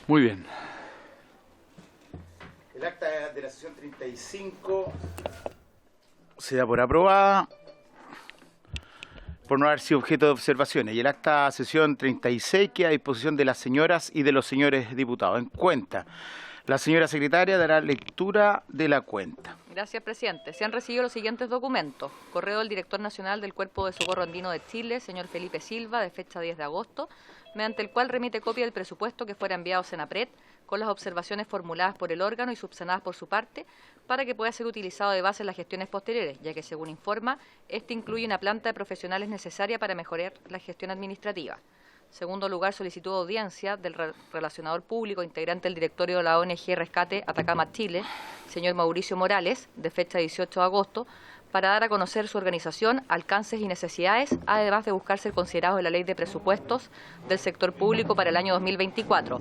Muy bien. El acta de la sesión 35 se da por aprobada por no haber sido objeto de observaciones. Y el acta de sesión 36 queda a disposición de las señoras y de los señores diputados. En cuenta, la señora secretaria dará lectura de la cuenta. Gracias, presidente. Se han recibido los siguientes documentos. Correo del director nacional del Cuerpo de Socorro Andino de Chile, señor Felipe Silva, de fecha 10 de agosto, mediante el cual remite copia del presupuesto que fuera enviado a Senapred, con las observaciones formuladas por el órgano y subsanadas por su parte, para que pueda ser utilizado de base en las gestiones posteriores, ya que, según informa, este incluye una planta de profesionales necesaria para mejorar la gestión administrativa. Segundo lugar, solicitud de audiencia del relacionador público integrante del directorio de la ONG Rescate Atacama Chile, señor Mauricio Morales, de fecha 18 de agosto, para dar a conocer su organización, alcances y necesidades, además de buscar ser considerados en la Ley de Presupuestos del Sector Público para el año 2024.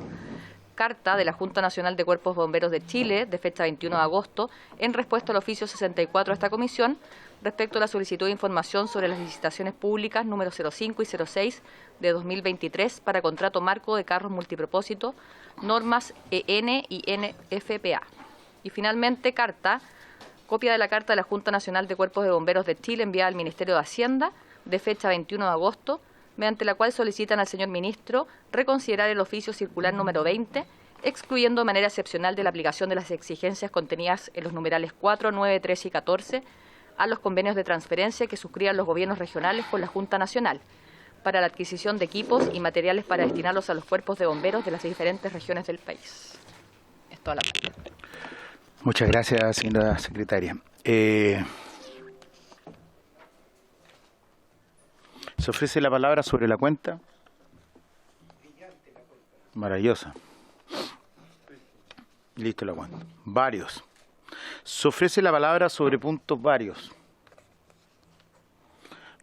Carta de la Junta Nacional de Cuerpos Bomberos de Chile, de fecha 21 de agosto, en respuesta al oficio 64 de esta comisión, respecto a la solicitud de información sobre las licitaciones públicas número 05 y 06 de 2023 para contrato marco de carros multipropósito, normas EN y NFPA. Y finalmente, copia de la Carta de la Junta Nacional de Cuerpos de Bomberos de Chile enviada al Ministerio de Hacienda, de fecha 21 de agosto, mediante la cual solicitan al señor ministro reconsiderar el oficio circular número 20, excluyendo de manera excepcional de la aplicación de las exigencias contenidas en los numerales 4, 9, 13 y 14 a los convenios de transferencia que suscriban los gobiernos regionales con la Junta Nacional para la adquisición de equipos y materiales para destinarlos a los cuerpos de bomberos de las diferentes regiones del país. Es toda la parte. Muchas gracias, señora secretaria. ¿Se ofrece la palabra sobre la cuenta? Maravillosa. Listo la cuenta. Varios. Se ofrece la palabra sobre puntos varios.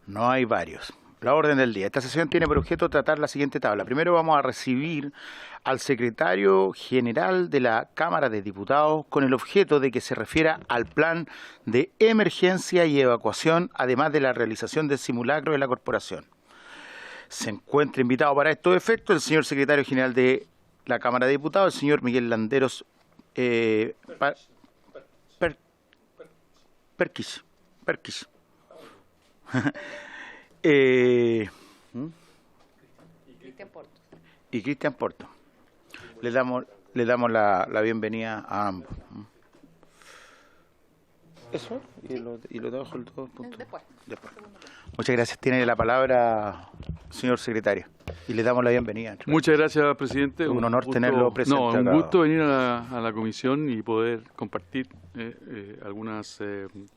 No hay varios. La orden del día. Esta sesión tiene por objeto tratar la siguiente tabla. Primero vamos a recibir al secretario general de la Cámara de Diputados con el objeto de que se refiera al plan de emergencia y evacuación, además de la realización del simulacro de la corporación. Se encuentra invitado para estos efectos el señor secretario general de la Cámara de Diputados, el señor Miguel Landeros Perquis. Y Cristian Porto. Le damos la bienvenida a ambos. Eso, y lo dejo el todo punto. Después. Muchas gracias. Tiene la palabra, señor secretario, y le damos la bienvenida. Muchas gracias, presidente. Un honor tenerlo presente. No, un gusto venir a la comisión y poder compartir algunos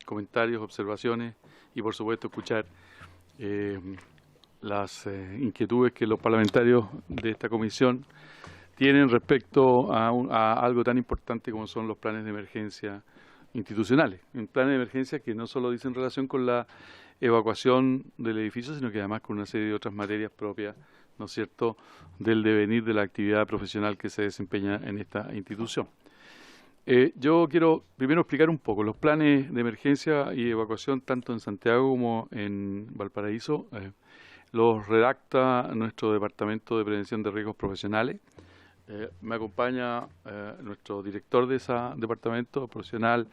comentarios, observaciones y, por supuesto, escuchar las inquietudes que los parlamentarios de esta comisión tienen respecto a algo tan importante como son los planes de emergencia institucionales. Un plan de emergencia que no solo dice en relación con la evacuación del edificio, sino que además con una serie de otras materias propias, ¿no es cierto?, del devenir de la actividad profesional que se desempeña en esta institución. Yo quiero primero explicar un poco los planes de emergencia y evacuación tanto en Santiago como en Valparaíso. Los redacta nuestro Departamento de Prevención de Riesgos Profesionales. Me acompaña nuestro director de ese departamento, profesional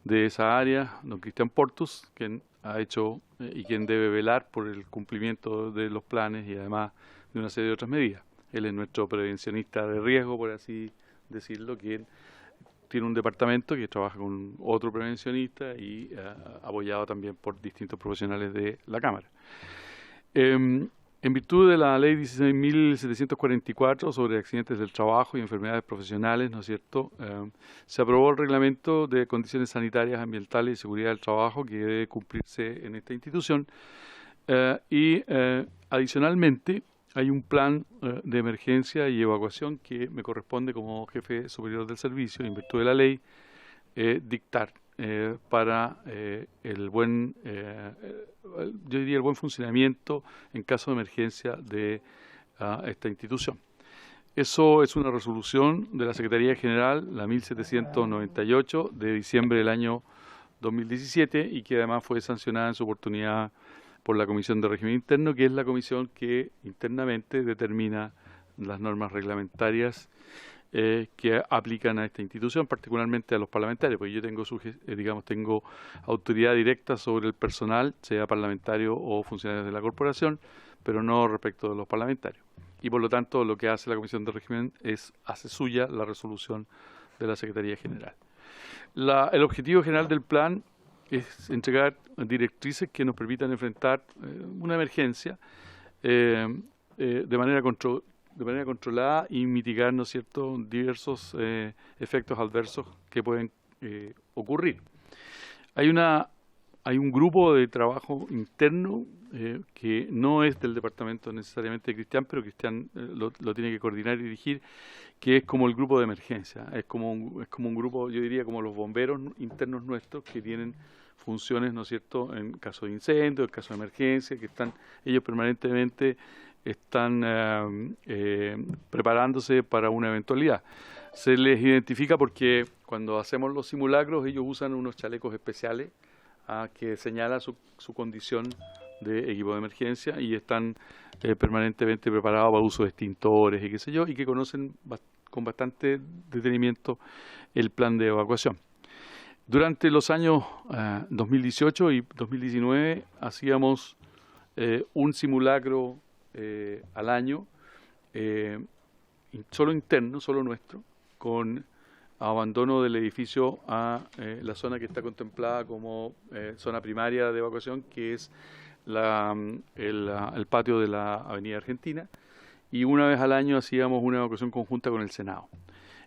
de esa área, don Cristian Portus, quien ha hecho y quien debe velar por el cumplimiento de los planes y además de una serie de otras medidas. Él es nuestro prevencionista de riesgo, por así decirlo, quien tiene un departamento que trabaja con otro prevencionista y apoyado también por distintos profesionales de la Cámara. En virtud de la Ley 16.744 sobre accidentes del trabajo y enfermedades profesionales, ¿no es cierto?, se aprobó el reglamento de condiciones sanitarias, ambientales y seguridad del trabajo que debe cumplirse en esta institución y adicionalmente hay un plan de emergencia y evacuación que me corresponde como jefe superior del servicio, en virtud de la ley, dictar para el buen, yo diría el buen funcionamiento en caso de emergencia de a esta institución. Eso es una resolución de la Secretaría General, la 1798, de diciembre del año 2017, y que además fue sancionada en su oportunidad por la Comisión de Régimen Interno, que es la comisión que internamente determina las normas reglamentarias que aplican a esta institución, particularmente a los parlamentarios, porque yo tengo, tengo autoridad directa sobre el personal, sea parlamentario o funcionarios de la corporación, pero no respecto de los parlamentarios. Y por lo tanto, lo que hace la Comisión de Régimen hace suya la resolución de la Secretaría General. El objetivo general del plan es entregar directrices que nos permitan enfrentar una emergencia de manera controlada y mitigar, ¿no es cierto?, diversos efectos adversos que pueden ocurrir. Hay un grupo de trabajo interno que no es del departamento necesariamente de Cristian, pero Cristian lo tiene que coordinar y dirigir, que es como el grupo de emergencia. Es como un grupo, yo diría, como los bomberos internos nuestros, que tienen funciones, ¿no es cierto?, en caso de incendio, en caso de emergencia, que ellos permanentemente están preparándose para una eventualidad. Se les identifica porque cuando hacemos los simulacros ellos usan unos chalecos especiales que señala su condición de equipo de emergencia y están permanentemente preparados para uso de extintores y qué sé yo, y que conocen con bastante detenimiento el plan de evacuación. Durante los años 2018 y 2019 hacíamos un simulacro al año, solo interno, solo nuestro, con abandono del edificio a la zona que está contemplada como zona primaria de evacuación, que es el patio de la Avenida Argentina, y una vez al año hacíamos una evacuación conjunta con el Senado.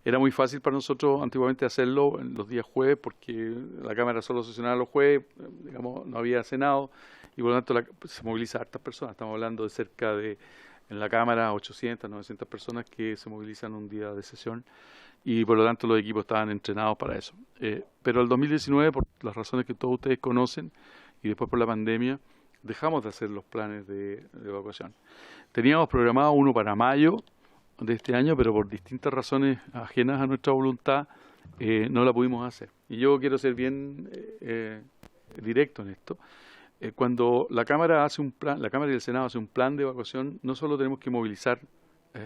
Era muy fácil para nosotros antiguamente hacerlo en los días jueves, porque la Cámara solo sesionaba los jueves, digamos, no había Senado, y por lo tanto se moviliza a hartas personas. Estamos hablando de cerca de, en la Cámara, 800, 900 personas que se movilizan un día de sesión, y por lo tanto los equipos estaban entrenados para eso. Pero el 2019, por las razones que todos ustedes conocen, y después por la pandemia, dejamos de hacer los planes de evacuación. Teníamos programado uno para mayo de este año, pero por distintas razones ajenas a nuestra voluntad no la pudimos hacer. Y yo quiero ser bien directo en esto. Cuando la Cámara hace un plan, la Cámara y el Senado hace un plan de evacuación, no solo tenemos que movilizar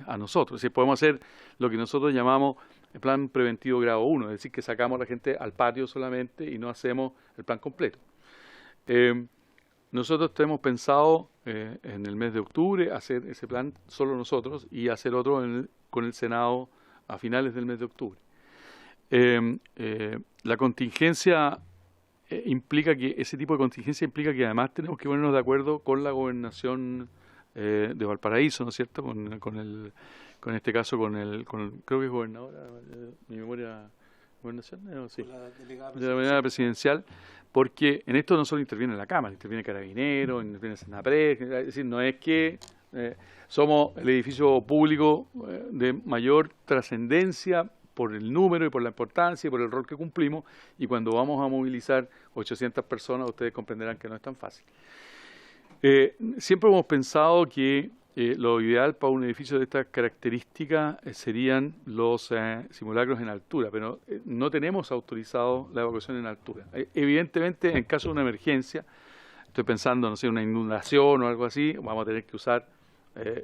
a nosotros, es decir, podemos hacer lo que nosotros llamamos el plan preventivo grado 1, es decir, que sacamos a la gente al patio solamente y no hacemos el plan completo. Nosotros tenemos pensado en el mes de octubre hacer ese plan solo nosotros y hacer otro con el Senado a finales del mes de octubre. La contingencia implica que ese tipo de contingencia implica que además tenemos que ponernos de acuerdo con la gobernación de Valparaíso, ¿no es cierto? En este caso creo que es gobernador, mi memoria, gobernación, sí, de la manera presidencial, porque en esto no solo interviene la Cámara, interviene Carabineros, interviene Senapred, es decir, no es que somos el edificio público de mayor trascendencia por el número y por la importancia y por el rol que cumplimos, y cuando vamos a movilizar 800 personas, ustedes comprenderán que no es tan fácil. Siempre hemos pensado que lo ideal para un edificio de estas características serían los simulacros en altura, pero no tenemos autorizado la evacuación en altura. Evidentemente, en caso de una emergencia, estoy pensando, no sé, una inundación o algo así, vamos a tener que usar,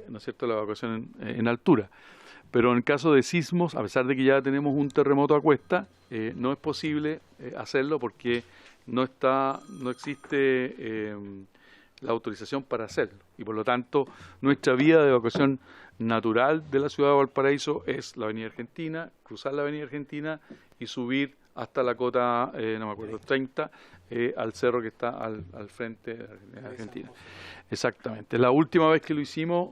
¿no es cierto?, la evacuación en altura. Pero en caso de sismos, a pesar de que ya tenemos un terremoto a cuesta, no es posible hacerlo porque no existe la autorización para hacerlo. Y por lo tanto, nuestra vía de evacuación natural de la ciudad de Valparaíso es la Avenida Argentina, cruzar la Avenida Argentina y subir hasta la cota, no me acuerdo, 30, al cerro que está al frente de la Argentina. Exactamente. La última vez que lo hicimos,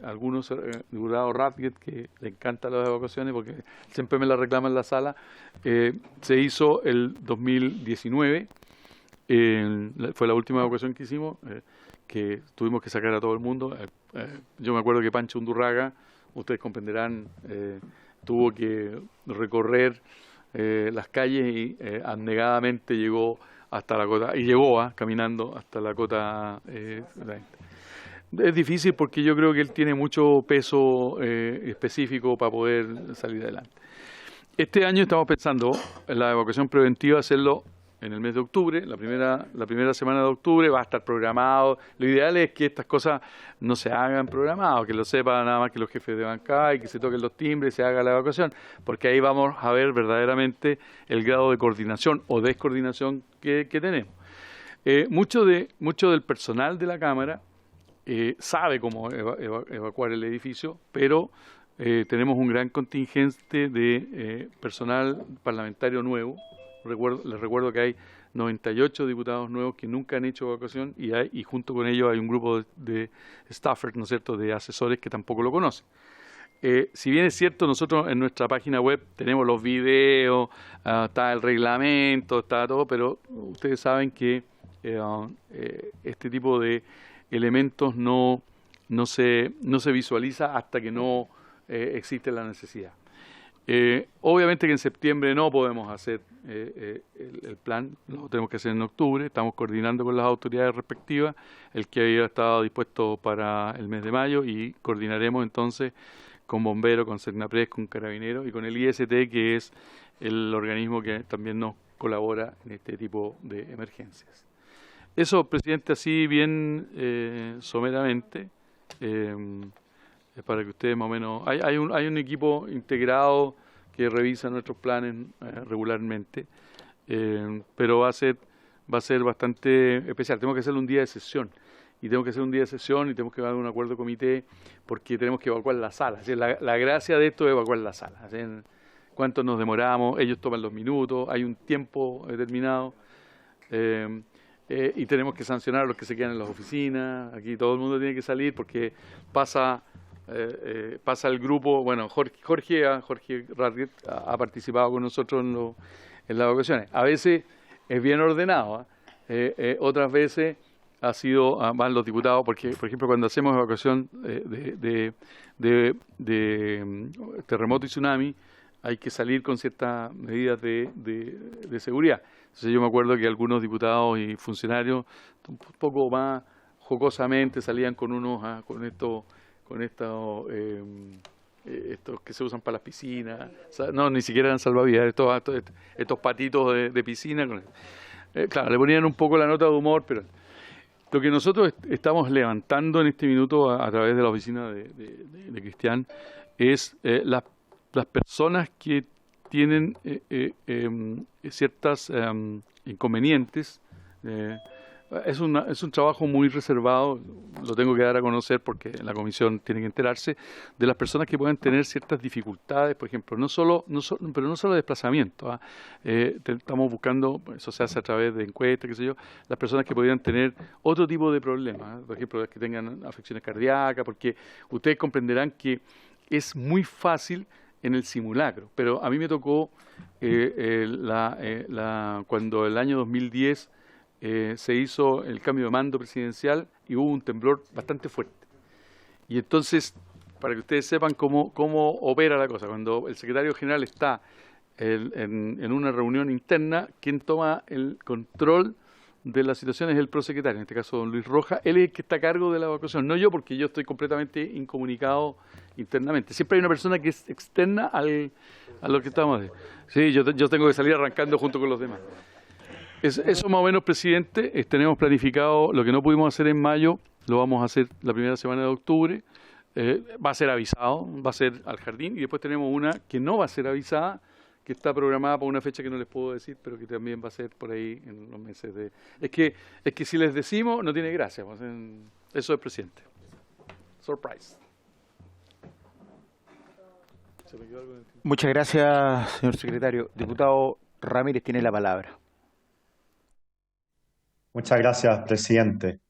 algunos diputados Radget, que le encantan las evacuaciones porque siempre me la reclaman en la sala, se hizo el 2019, fue la última evacuación que hicimos, que tuvimos que sacar a todo el mundo. Yo me acuerdo que Pancho Undurraga, ustedes comprenderán, tuvo que recorrer las calles y abnegadamente llegó hasta la cota, y llegó caminando hasta la cota. Es difícil porque yo creo que él tiene mucho peso específico para poder salir adelante. Este año estamos pensando en la evacuación preventiva hacerlo en el mes de octubre, la primera semana de octubre va a estar programado. Lo ideal es que estas cosas no se hagan programadas, que lo sepan nada más que los jefes de bancada y que se toquen los timbres y se haga la evacuación, porque ahí vamos a ver verdaderamente el grado de coordinación o descoordinación que tenemos. Mucho del personal de la Cámara sabe cómo evacuar el edificio, pero tenemos un gran contingente de personal parlamentario nuevo. Les recuerdo que hay 98 diputados nuevos que nunca han hecho evacuación y junto con ellos hay un grupo de staffers, ¿no es cierto?, de asesores que tampoco lo conocen. Si bien es cierto, nosotros en nuestra página web tenemos los videos, está el reglamento, está todo, pero ustedes saben que este tipo de elementos no se visualiza hasta que no existe la necesidad. Obviamente que en septiembre no podemos hacer el plan, lo tenemos que hacer en octubre, estamos coordinando con las autoridades respectivas, el que había estado dispuesto para el mes de mayo y coordinaremos entonces con Bomberos, con Cernapred, con Carabineros y con el IST, que es el organismo que también nos colabora en este tipo de emergencias. Eso, presidente, así bien someramente, para que ustedes más o menos... Hay un equipo integrado que revisa nuestros planes regularmente, pero va a ser bastante especial. Tenemos que hacerlo un día de sesión, y tenemos que dar un acuerdo comité, porque tenemos que evacuar la sala. Así, la gracia de esto es evacuar la sala. Así, cuánto nos demoramos, ellos toman los minutos, hay un tiempo determinado. Y tenemos que sancionar a los que se quedan en las oficinas. Aquí todo el mundo tiene que salir porque pasa el grupo. Bueno, Jorge Radget ha participado con nosotros en las evacuaciones. A veces es bien ordenado, otras veces van los diputados, porque por ejemplo cuando hacemos evacuación de terremoto y tsunami, hay que salir con ciertas medidas de seguridad. Entonces yo me acuerdo que algunos diputados y funcionarios un poco más jocosamente salían con estos que se usan para las piscinas. No, ni siquiera eran salvavidas, estos patitos de piscina. Claro, le ponían un poco la nota de humor, pero lo que nosotros estamos levantando en este minuto a través de la oficina de Cristian es las personas que tienen ciertas inconvenientes. Es un trabajo muy reservado, lo tengo que dar a conocer porque la comisión tiene que enterarse de las personas que pueden tener ciertas dificultades, por ejemplo, pero no solo desplazamiento. Estamos buscando, eso se hace a través de encuestas, qué sé yo, las personas que podrían tener otro tipo de problemas, por ejemplo, las que tengan afecciones cardíacas, porque ustedes comprenderán que es muy fácil en el simulacro, pero a mí me tocó cuando el año 2010 se hizo el cambio de mando presidencial y hubo un temblor bastante fuerte. Y entonces, para que ustedes sepan cómo opera la cosa, cuando el secretario general está en una reunión interna, quien toma el control de la situación es el prosecretario, en este caso don Luis Rojas. Él es el que está a cargo de la evacuación, no yo, porque yo estoy completamente incomunicado internamente. Siempre hay una persona que es externa a lo que estamos haciendo. Sí, yo tengo que salir arrancando junto con los demás. Eso más o menos, presidente. Tenemos planificado lo que no pudimos hacer en mayo, lo vamos a hacer la primera semana de octubre. Va a ser avisado, va a ser al jardín, y después tenemos una que no va a ser avisada, que está programada para una fecha que no les puedo decir, pero que también va a ser por ahí en los meses de... Es que si les decimos, no tiene gracia. Eso es, presidente. Surprise. Muchas gracias, señor secretario. Diputado Ramírez tiene la palabra. Muchas gracias, presidente.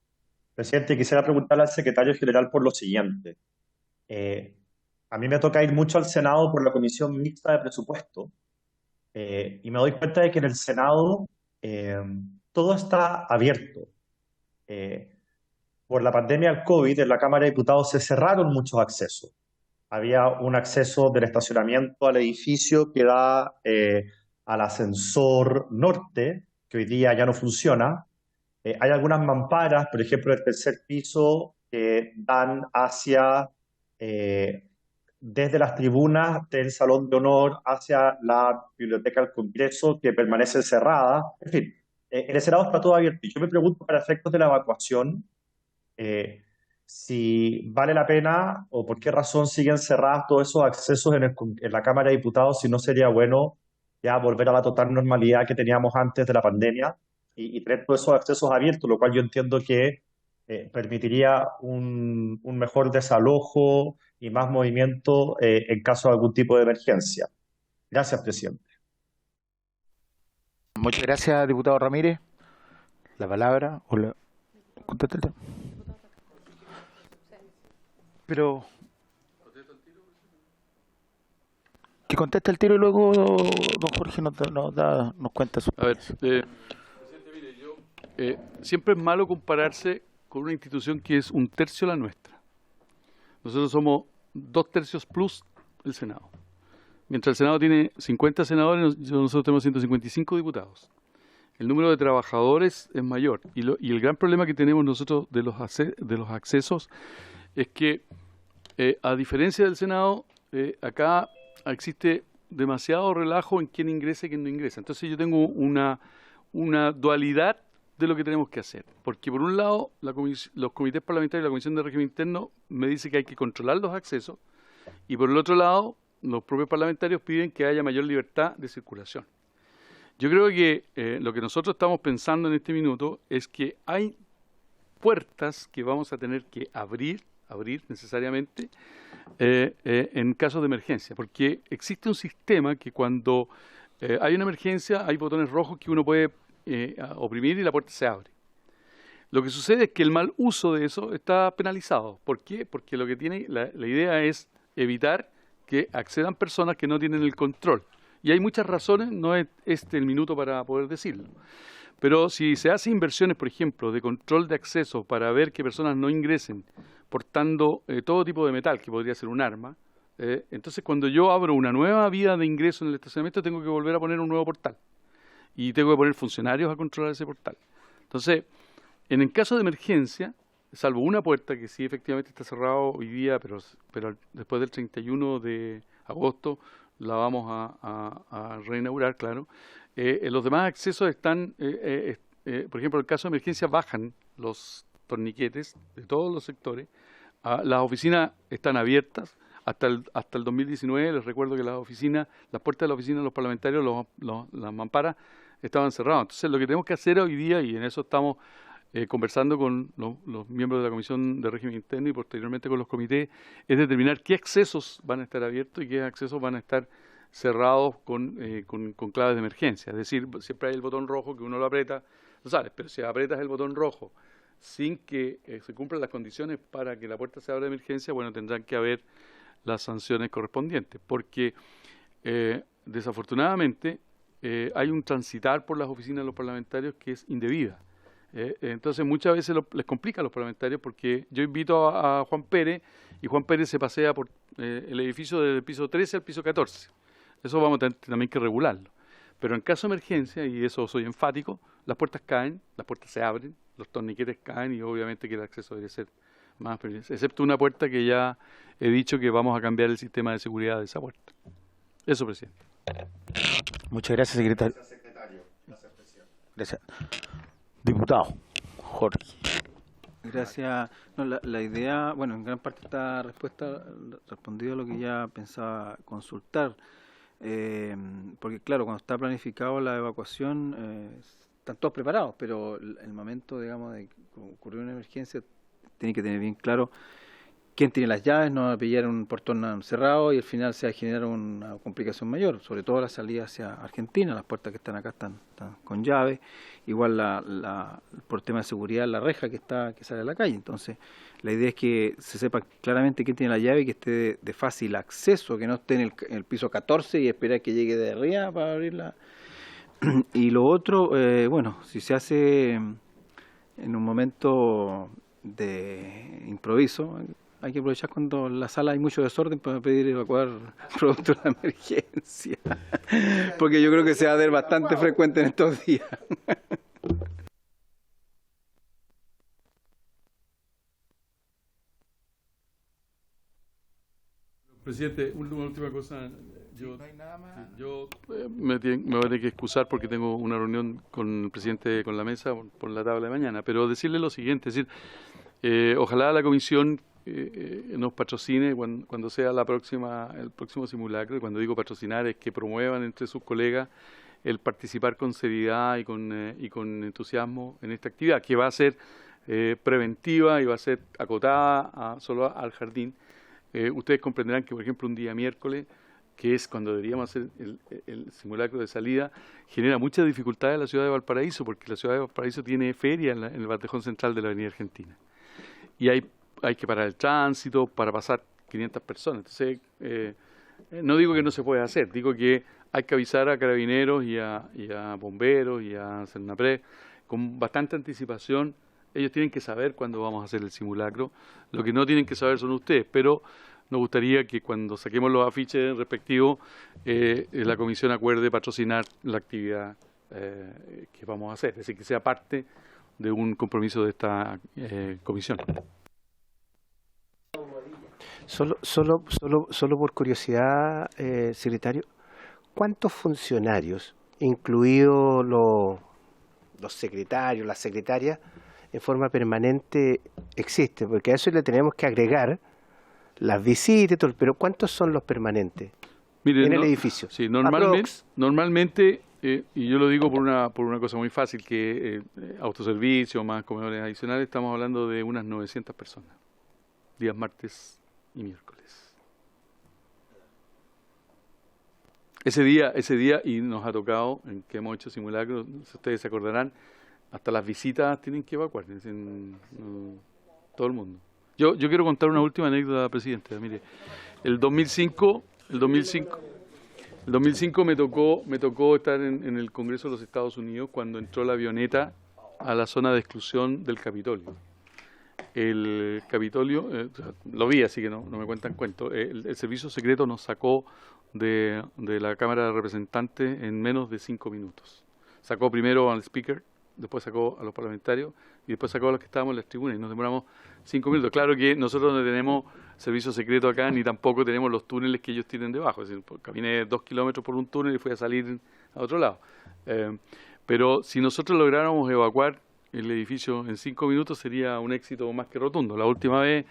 Presidente, quisiera preguntarle al secretario general por lo siguiente. A mí me toca ir mucho al Senado por la Comisión Mixta de Presupuesto, y me doy cuenta de que en el Senado todo está abierto. Por la pandemia del COVID, en la Cámara de Diputados se cerraron muchos accesos. Había un acceso del estacionamiento al edificio que da al ascensor norte, que hoy día ya no funciona. Hay algunas mamparas, por ejemplo, del tercer piso, que dan hacia, desde las tribunas del Salón de Honor hacia la Biblioteca del Congreso, que permanece cerrada. En fin, el Senado está todo abierto. Y yo me pregunto, para efectos de la evacuación, si vale la pena o por qué razón siguen cerrados todos esos accesos en la Cámara de Diputados, si no sería bueno ya volver a la total normalidad que teníamos antes de la pandemia y tener todos esos accesos abiertos, lo cual yo entiendo que permitiría un mejor desalojo y más movimiento en caso de algún tipo de emergencia. Gracias, presidente. Muchas gracias, diputado Ramírez. La palabra. Contéstale. Pero que conteste el tiro y luego don Jorge nos cuenta su... A ver, presidente, mire, siempre es malo compararse con una institución que es un tercio la nuestra. Nosotros somos 2/3 plus el Senado. Mientras el Senado tiene 50 senadores, nosotros tenemos 155 diputados. El número de trabajadores es mayor. Y el gran problema que tenemos nosotros de los accesos es que, a diferencia del Senado, acá existe demasiado relajo en quién ingresa y quién no ingresa. Entonces yo tengo una dualidad de lo que tenemos que hacer. Porque por un lado, los comités parlamentarios y la Comisión de Régimen Interno me dicen que hay que controlar los accesos, y por el otro lado, los propios parlamentarios piden que haya mayor libertad de circulación. Yo creo que lo que nosotros estamos pensando en este minuto es que hay puertas que vamos a tener que abrir necesariamente en casos de emergencia, porque existe un sistema que cuando hay una emergencia hay botones rojos que uno puede oprimir y la puerta se abre. Lo que sucede es que el mal uso de eso está penalizado. ¿Por qué? Porque lo que tiene la idea es evitar que accedan personas que no tienen el control. Y hay muchas razones, no es este el minuto para poder decirlo. Pero si se hace inversiones, por ejemplo, de control de acceso para ver que personas no ingresen portando todo tipo de metal, que podría ser un arma, entonces cuando yo abro una nueva vía de ingreso en el estacionamiento tengo que volver a poner un nuevo portal. Y tengo que poner funcionarios a controlar ese portal. Entonces, en el caso de emergencia, salvo una puerta que sí efectivamente está cerrado hoy día, pero después del 31 de agosto la vamos a reinaugurar, claro. Los demás accesos están, por ejemplo, en el caso de emergencia bajan los torniquetes de todos los sectores. Las oficinas están abiertas hasta el 2019. Les recuerdo que las puertas de la oficina de los parlamentarios, las mamparas, estaban cerradas. Entonces, lo que tenemos que hacer hoy día, y en eso estamos conversando con los miembros de la Comisión de Régimen Interno y posteriormente con los comités, es determinar qué accesos van a estar abiertos y qué accesos van a estar cerrados con claves de emergencia. Es decir, siempre hay el botón rojo que uno lo aprieta, lo sabes, pero si aprietas el botón rojo sin que se cumplan las condiciones para que la puerta se abra de emergencia, bueno, tendrán que haber las sanciones correspondientes, porque desafortunadamente hay un transitar por las oficinas de los parlamentarios que es indebida. Entonces muchas veces les complica a los parlamentarios, porque yo invito a Juan Pérez y Juan Pérez se pasea por el edificio del piso 13 al piso 14. Eso vamos a tener también que regularlo. Pero en caso de emergencia, y eso soy enfático, las puertas caen, las puertas se abren, los torniquetes caen y obviamente que el acceso debe ser más permisivo, excepto una puerta que ya he dicho que vamos a cambiar el sistema de seguridad de esa puerta. Eso, presidente. Muchas gracias, secretario. Gracias, secretario. Gracias, presidente. Gracias. Diputado Jorge. Gracias. No, la idea, bueno, en gran parte esta respuesta respondido a lo que ya pensaba consultar. Porque claro, cuando está planificado la evacuación, están todos preparados, pero el momento, digamos, de que ocurrió una emergencia, tiene que tener bien claro quién tiene las llaves, no va a pillar un portón cerrado y al final se va a generar una complicación mayor, sobre todo la salida hacia Argentina. Las puertas que están acá están con llave, igual por tema de seguridad la reja que sale a la calle. Entonces la idea es que se sepa claramente quién tiene la llave y que esté de fácil acceso, que no esté en el piso 14 y esperar que llegue de arriba para abrirla. Y lo otro, bueno, si se hace en un momento de improviso, hay que aprovechar cuando en la sala hay mucho desorden para pedir evacuar producto de la emergencia, porque yo creo que se va a ver bastante frecuente en estos días. Presidente, una última cosa. Yo, no hay nada más. yo me voy a tener que excusar porque tengo una reunión con el presidente con la mesa por la tabla de mañana, pero decirle lo siguiente, es decir, ojalá la comisión nos patrocine cuando sea el próximo simulacro, y cuando digo patrocinar es que promuevan entre sus colegas el participar con seriedad y con entusiasmo en esta actividad, que va a ser preventiva y va a ser acotada solo al jardín. Ustedes comprenderán que, por ejemplo, un día miércoles, que es cuando deberíamos hacer el simulacro de salida, genera muchas dificultades en la ciudad de Valparaíso, porque la ciudad de Valparaíso tiene feria en el bandejón central de la Avenida Argentina. Y hay que parar el tránsito para pasar 500 personas. Entonces, no digo que no se pueda hacer, digo que hay que avisar a carabineros y a bomberos y a Senapred con bastante anticipación. Ellos tienen que saber cuándo vamos a hacer el simulacro. Lo que no tienen que saber son ustedes, pero nos gustaría que cuando saquemos los afiches respectivos, la comisión acuerde patrocinar la actividad que vamos a hacer, es decir, que sea parte de un compromiso de esta comisión. Solo por curiosidad, secretario, ¿cuántos funcionarios, incluidos los secretarios, las secretarias, en forma permanente existen? Porque a eso le tenemos que agregar las visitas y todo, pero ¿cuántos son los permanentes? Miren, en el edificio? Sí, normalmente y yo lo digo por una cosa muy fácil, que autoservicio más comedores adicionales, estamos hablando de unas 900 personas, días martes y miércoles. Ese día, y nos ha tocado, en que hemos hecho simulacros, si ustedes se acordarán, hasta las visitas tienen que evacuar, todo el mundo. Yo quiero contar una última anécdota, presidente. Mire, el 2005 me tocó estar en el Congreso de los Estados Unidos cuando entró la avioneta a la zona de exclusión del Capitolio. El Capitolio, lo vi, así que no me cuentan cuentos. El servicio secreto nos sacó de la Cámara de Representantes en menos de 5 minutos. Sacó primero al speaker, después sacó a los parlamentarios y después sacó a los que estábamos en las tribunas y nos demoramos 5 minutos. Claro que nosotros no tenemos servicio secreto acá, ni tampoco tenemos los túneles que ellos tienen debajo. Es decir, caminé 2 kilómetros por un túnel y fui a salir a otro lado. Pero si nosotros lográramos evacuar el edificio en 5 minutos sería un éxito más que rotundo. La última vez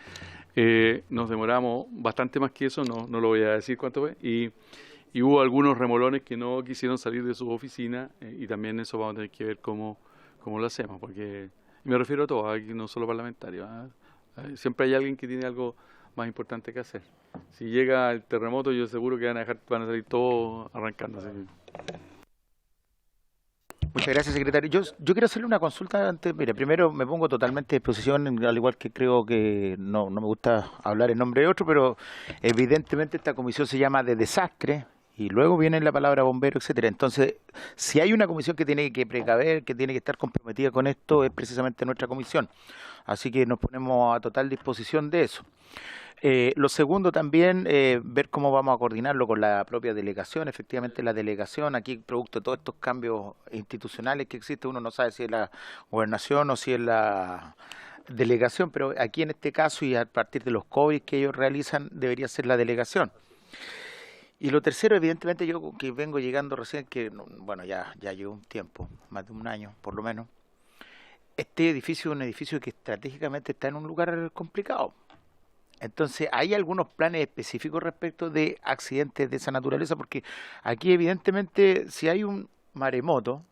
nos demoramos bastante más que eso, no lo voy a decir cuánto fue, y hubo algunos remolones que no quisieron salir de sus oficinas y también eso vamos a tener que ver cómo lo hacemos, porque me refiero a todos, aquí no solo parlamentarios. Siempre hay alguien que tiene algo más importante que hacer. Si llega el terremoto, yo seguro que van a salir todos arrancándose. Muchas gracias, secretario. Yo quiero hacerle una consulta antes. Mire, primero me pongo totalmente a disposición, al igual que creo que no me gusta hablar en nombre de otro, pero evidentemente esta comisión se llama de desastre y luego viene la palabra bombero, etcétera. Entonces, si hay una comisión que tiene que precaver, que tiene que estar comprometida con esto, es precisamente nuestra comisión. Así que nos ponemos a total disposición de eso. Lo segundo también, ver cómo vamos a coordinarlo con la propia delegación. Efectivamente, la delegación, aquí producto de todos estos cambios institucionales que existen, uno no sabe si es la gobernación o si es la delegación, pero aquí en este caso y a partir de los COVID que ellos realizan, debería ser la delegación. Y lo tercero, evidentemente, yo que vengo llegando recién, que bueno, ya llevo un tiempo, más de un año por lo menos, este edificio es un edificio que estratégicamente está en un lugar complicado. Entonces, ¿hay algunos planes específicos respecto de accidentes de esa naturaleza? Porque aquí, evidentemente, si hay un maremoto,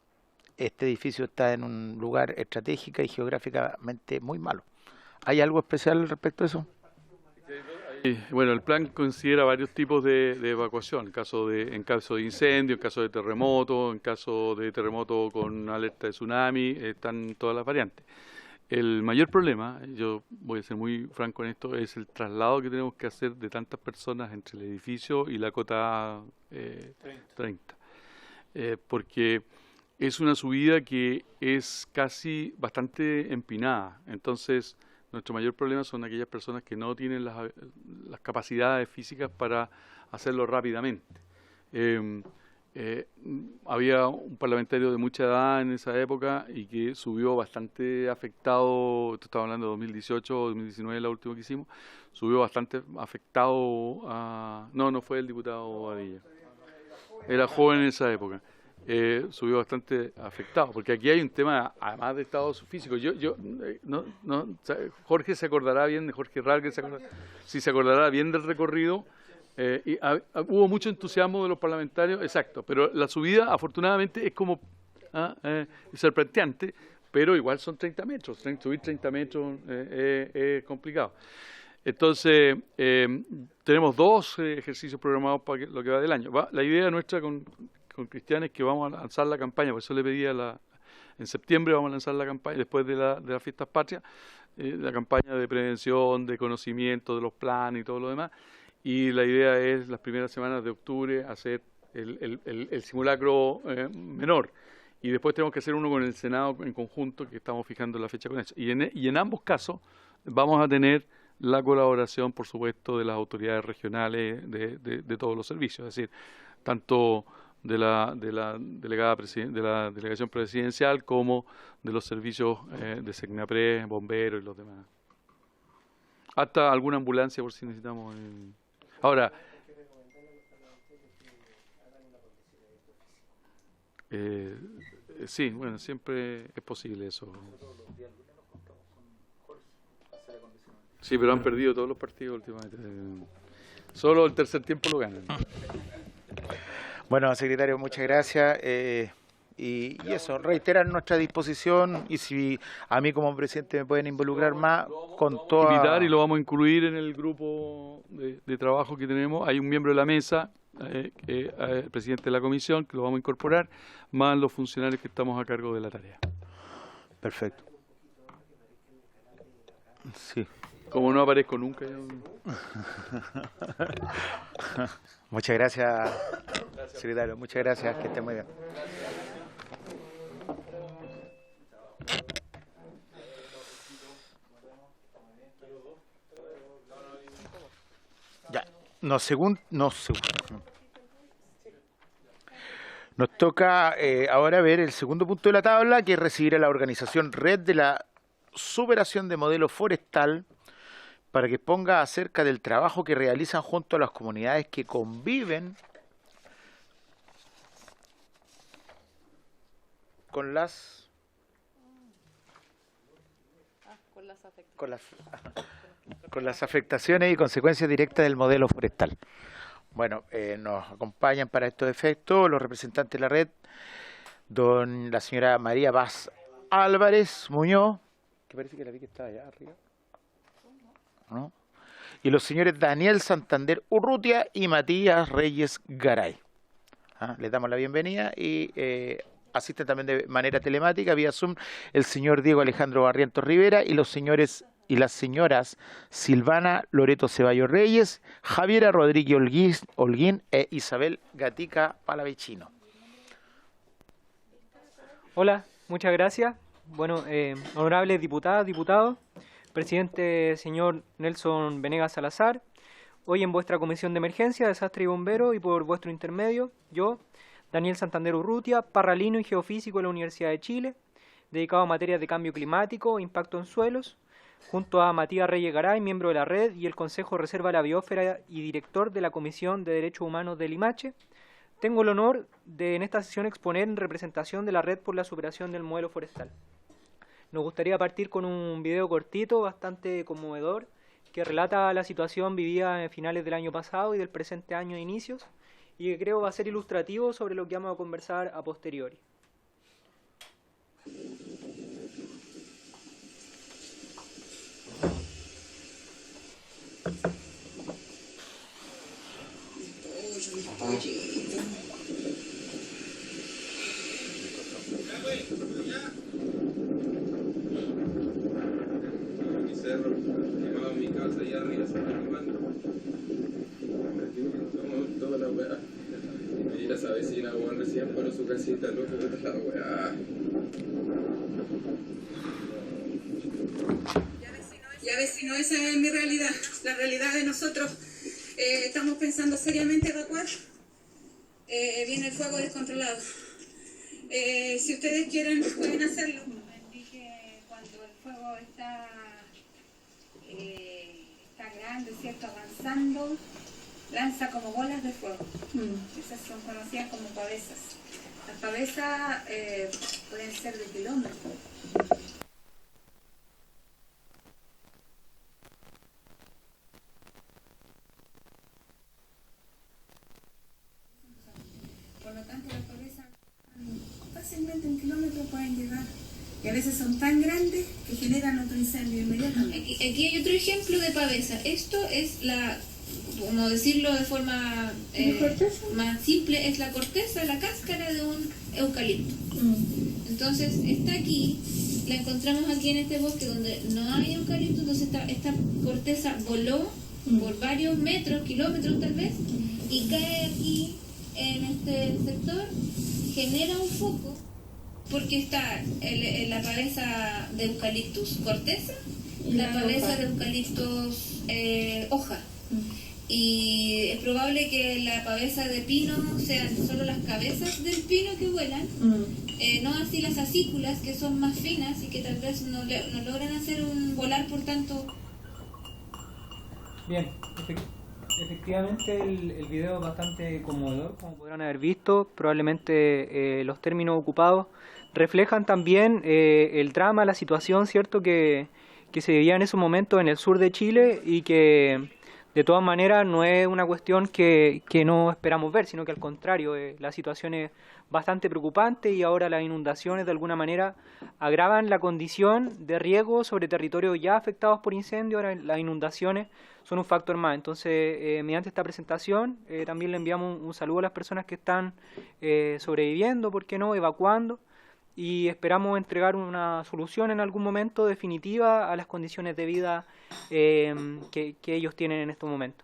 este edificio está en un lugar estratégico y geográficamente muy malo. ¿Hay algo especial respecto a eso? Bueno, el plan considera varios tipos de evacuación, en caso de incendio, en caso de terremoto, en caso de terremoto con alerta de tsunami, están todas las variantes. El mayor problema, yo voy a ser muy franco en esto, es el traslado que tenemos que hacer de tantas personas entre el edificio y la cota 30. Porque es una subida que es casi bastante empinada. Entonces, nuestro mayor problema son aquellas personas que no tienen las capacidades físicas para hacerlo rápidamente. había un parlamentario de mucha edad en esa época y que subió bastante afectado, esto estaba hablando de 2018 o 2019, la última que hicimos, subió bastante afectado a... No fue el diputado Bobadilla, era joven en esa época. Subió bastante afectado, porque aquí hay un tema, además de estado físico. Jorge se acordará bien, Jorge Ralger si se acordará bien del recorrido. Hubo mucho entusiasmo de los parlamentarios, exacto, pero la subida afortunadamente es como serpenteante, pero igual son 30 metros, subir 30 metros es complicado. Entonces, tenemos 2 ejercicios programados para lo que va del año. La idea nuestra con Cristian es que vamos a lanzar la campaña, por eso le pedía en septiembre vamos a lanzar la campaña, después de las fiestas patrias, la campaña de prevención, de conocimiento de los planes y todo lo demás, y la idea es las primeras semanas de octubre hacer el simulacro menor, y después tenemos que hacer uno con el Senado en conjunto, que estamos fijando la fecha con eso, y en ambos casos vamos a tener la colaboración, por supuesto, de las autoridades regionales de todos los servicios, es decir, tanto de la delegación presidencial como de los servicios de SECNAPRED, bomberos y los demás. Hasta alguna ambulancia por si necesitamos. Ahora, sí, bueno, siempre es posible eso. Sí, pero han perdido todos los partidos últimamente. Solo el tercer tiempo lo ganan. Bueno, secretario, muchas gracias. Y eso, reiterar nuestra disposición, y si a mí como presidente me pueden involucrar más, con toda... Invitar, y lo vamos a incluir en el grupo de trabajo que tenemos. Hay un miembro de la mesa, el presidente de la comisión, que lo vamos a incorporar, más los funcionarios que estamos a cargo de la tarea. Perfecto. Sí. Como no aparezco nunca. Muchas gracias, secretario. Muchas gracias, que esté muy bien. Ya, nos toca ahora ver el segundo punto de la tabla, que es recibir a la organización Red de la Superación de Modelo Forestal para que ponga acerca del trabajo que realizan junto a las comunidades que conviven con las afectaciones y consecuencias directas del modelo forestal. Bueno, nos acompañan para estos efectos los representantes de la red, la señora María Paz Álvarez Muñoz, que parece que la vi que estaba allá arriba, ¿no? Y los señores Daniel Santander Urrutia y Matías Reyes Garay. Les damos la bienvenida y asisten también de manera telemática vía Zoom el señor Diego Alejandro Barrientos Rivera y los señores y las señoras Silvana Loreto Ceballos Reyes, Javiera Rodríguez Holguín e Isabel Gatica Palavicino. Hola, muchas gracias. Bueno, honorables diputadas, diputados, presidente señor Nelson Venegas Salazar, hoy en vuestra Comisión de Emergencia, Desastre y Bombero, y por vuestro intermedio, yo, Daniel Santander Urrutia, parralino y geofísico de la Universidad de Chile, dedicado a materias de cambio climático e impacto en suelos, junto a Matías Reyes Garay, miembro de la red y el Consejo de Reserva de la Biosfera y director de la Comisión de Derechos Humanos del Limache, tengo el honor de en esta sesión exponer en representación de la Red por la Superación del Modelo Forestal. Nos gustaría partir con un video cortito, bastante conmovedor, que relata la situación vivida en finales del año pasado y del presente año de inicios, y que creo va a ser ilustrativo sobre lo que vamos a conversar a posteriori. Mi casa allá arriba se está quemando. Toda la weá. Mira esa vecina, weón, recién paró su casita, loco, puta la weá. Ya vecino, esa es mi realidad, la realidad de nosotros. Estamos pensando seriamente evacuar. viene el fuego descontrolado. Si ustedes quieren, pueden hacerlo. Que cuando el fuego está grande, ¿cierto? Avanzando, lanza como bolas de fuego. Esas son conocidas como pavesas. Las pavesas pueden ser de kilómetros. Por lo tanto, las pavesas fácilmente un kilómetro pueden llegar. Y a veces son tan grandes que generan otro incendio inmediatamente. Aquí hay otro ejemplo de pavesa. Esto es como decirlo de forma más simple, es la corteza, la cáscara de un eucalipto. Entonces, está aquí, la encontramos aquí en este bosque donde no hay eucalipto, entonces esta corteza voló por varios metros, kilómetros tal vez, y cae aquí en este sector, genera un foco, porque está la pavesa de eucaliptus corteza, la pavesa de eucaliptus hoja. Y es probable que la pavesa de pino sean solo las cabezas del pino que vuelan, no así las acículas, que son más finas y que tal vez no logran hacer volar por tanto. Bien, efectivamente el video es bastante conmovedor, como podrán haber visto. Probablemente los términos ocupados reflejan también el drama, la situación, ¿cierto?, que se vivía en esos momentos en el sur de Chile, y que de todas maneras no es una cuestión que no esperamos ver, sino que al contrario, la situación es bastante preocupante, y ahora las inundaciones de alguna manera agravan la condición de riesgo sobre territorios ya afectados por incendios. Ahora las inundaciones son un factor más. Entonces, mediante esta presentación también le enviamos un saludo a las personas que están sobreviviendo, ¿por qué no?, evacuando, y esperamos entregar una solución en algún momento definitiva a las condiciones de vida que ellos tienen en estos momentos.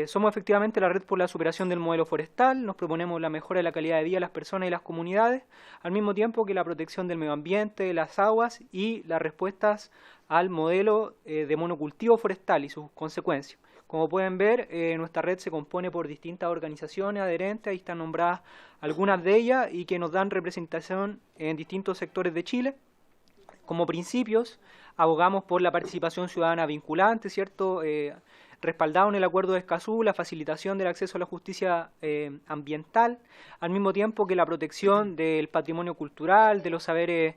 Somos efectivamente la Red por la Superación del Modelo Forestal. Nos proponemos la mejora de la calidad de vida de las personas y las comunidades, al mismo tiempo que la protección del medio ambiente, de las aguas, y las respuestas al modelo de monocultivo forestal y sus consecuencias. Como pueden ver, nuestra red se compone por distintas organizaciones adherentes, ahí están nombradas algunas de ellas, y que nos dan representación en distintos sectores de Chile. Como principios, abogamos por la participación ciudadana vinculante, ¿cierto?, respaldado en el Acuerdo de Escazú, la facilitación del acceso a la justicia ambiental, al mismo tiempo que la protección del patrimonio cultural, de los saberes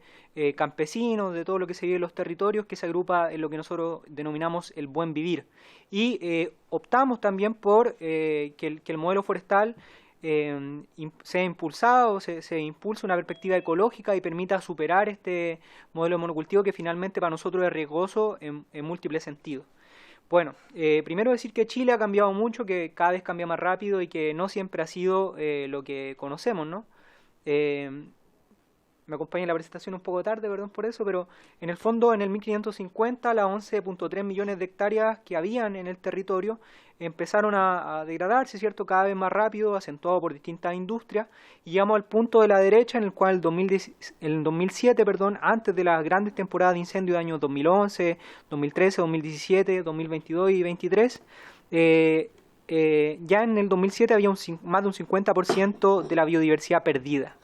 campesinos, de todo lo que se vive en los territorios, que se agrupa en lo que nosotros denominamos el buen vivir. Y optamos también por que el modelo forestal sea impulsado, se impulse una perspectiva ecológica y permita superar este modelo de monocultivo, que finalmente para nosotros es riesgoso en múltiples sentidos. Bueno, primero decir que Chile ha cambiado mucho, que cada vez cambia más rápido y que no siempre ha sido lo que conocemos, ¿no? Me acompaña en la presentación un poco tarde, perdón por eso, pero en el fondo en el 1550 las 11.3 millones de hectáreas que habían en el territorio empezaron a degradarse, ¿cierto?, cada vez más rápido, acentuado por distintas industrias, y llegamos al punto de la derecha en el cual el 2007, antes de las grandes temporadas de incendio de años 2011, 2013, 2017, 2022 y 2023, ya en el 2007 había más de un 50% de la biodiversidad perdida,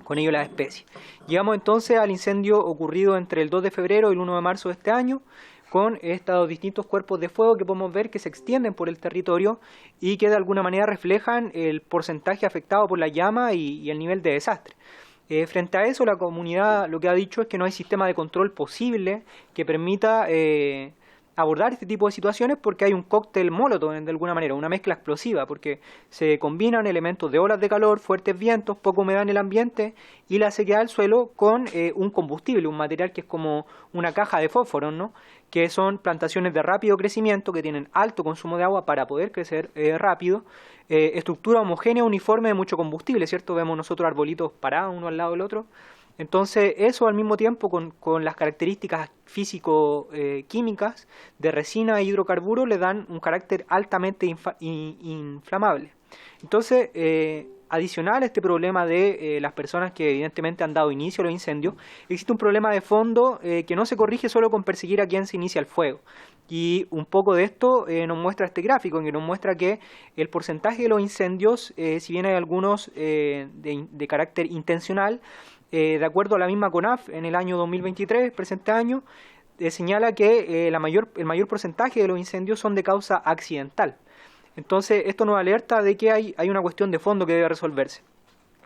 con ello las especies. Llegamos entonces al incendio ocurrido entre el 2 de febrero y el 1 de marzo de este año, con estos distintos cuerpos de fuego que podemos ver que se extienden por el territorio y que de alguna manera reflejan el porcentaje afectado por la llama y el nivel de desastre. Frente a eso, la comunidad lo que ha dicho es que no hay sistema de control posible que permita abordar este tipo de situaciones, porque hay un cóctel molotov de alguna manera, una mezcla explosiva, porque se combinan elementos de olas de calor, fuertes vientos, poca humedad en el ambiente y la sequedad del suelo con un combustible, un material que es como una caja de fósforos, ¿no?, que son plantaciones de rápido crecimiento que tienen alto consumo de agua para poder crecer rápido, estructura homogénea uniforme de mucho combustible, ¿cierto? Vemos nosotros arbolitos parados uno al lado del otro. Entonces, eso al mismo tiempo con las características físico-químicas de resina e hidrocarburos le dan un carácter altamente inflamable. Entonces, adicional a este problema de las personas que evidentemente han dado inicio a los incendios, existe un problema de fondo que no se corrige solo con perseguir a quien se inicia el fuego. Y un poco de esto nos muestra este gráfico, en que nos muestra que el porcentaje de los incendios, si bien hay algunos de carácter intencional, de acuerdo a la misma CONAF, en el año 2023, presente año, señala que el mayor porcentaje de los incendios son de causa accidental. Entonces, esto nos alerta de que hay una cuestión de fondo que debe resolverse.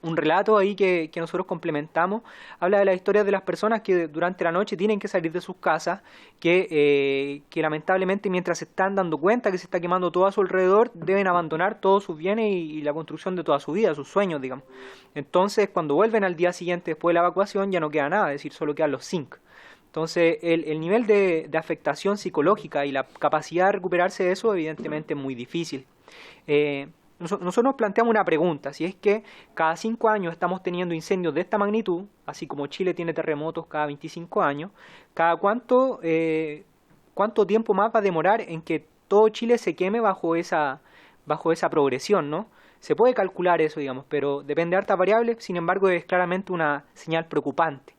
Un relato ahí que nosotros complementamos habla de las historias de las personas que durante la noche tienen que salir de sus casas, que lamentablemente mientras se están dando cuenta que se está quemando todo a su alrededor, deben abandonar todos sus bienes y la construcción de toda su vida, sus sueños, digamos. Entonces, cuando vuelven al día siguiente después de la evacuación, ya no queda nada, es decir, solo quedan los zinc. Entonces, el nivel de afectación psicológica y la capacidad de recuperarse de eso, evidentemente, es muy difícil. Nosotros nos planteamos una pregunta, si es que cada 5 años estamos teniendo incendios de esta magnitud, así como Chile tiene terremotos cada 25 años, ¿cada cuánto tiempo más va a demorar en que todo Chile se queme bajo esa progresión, ¿no? Se puede calcular eso, digamos, pero depende de hartas variables, sin embargo es claramente una señal preocupante.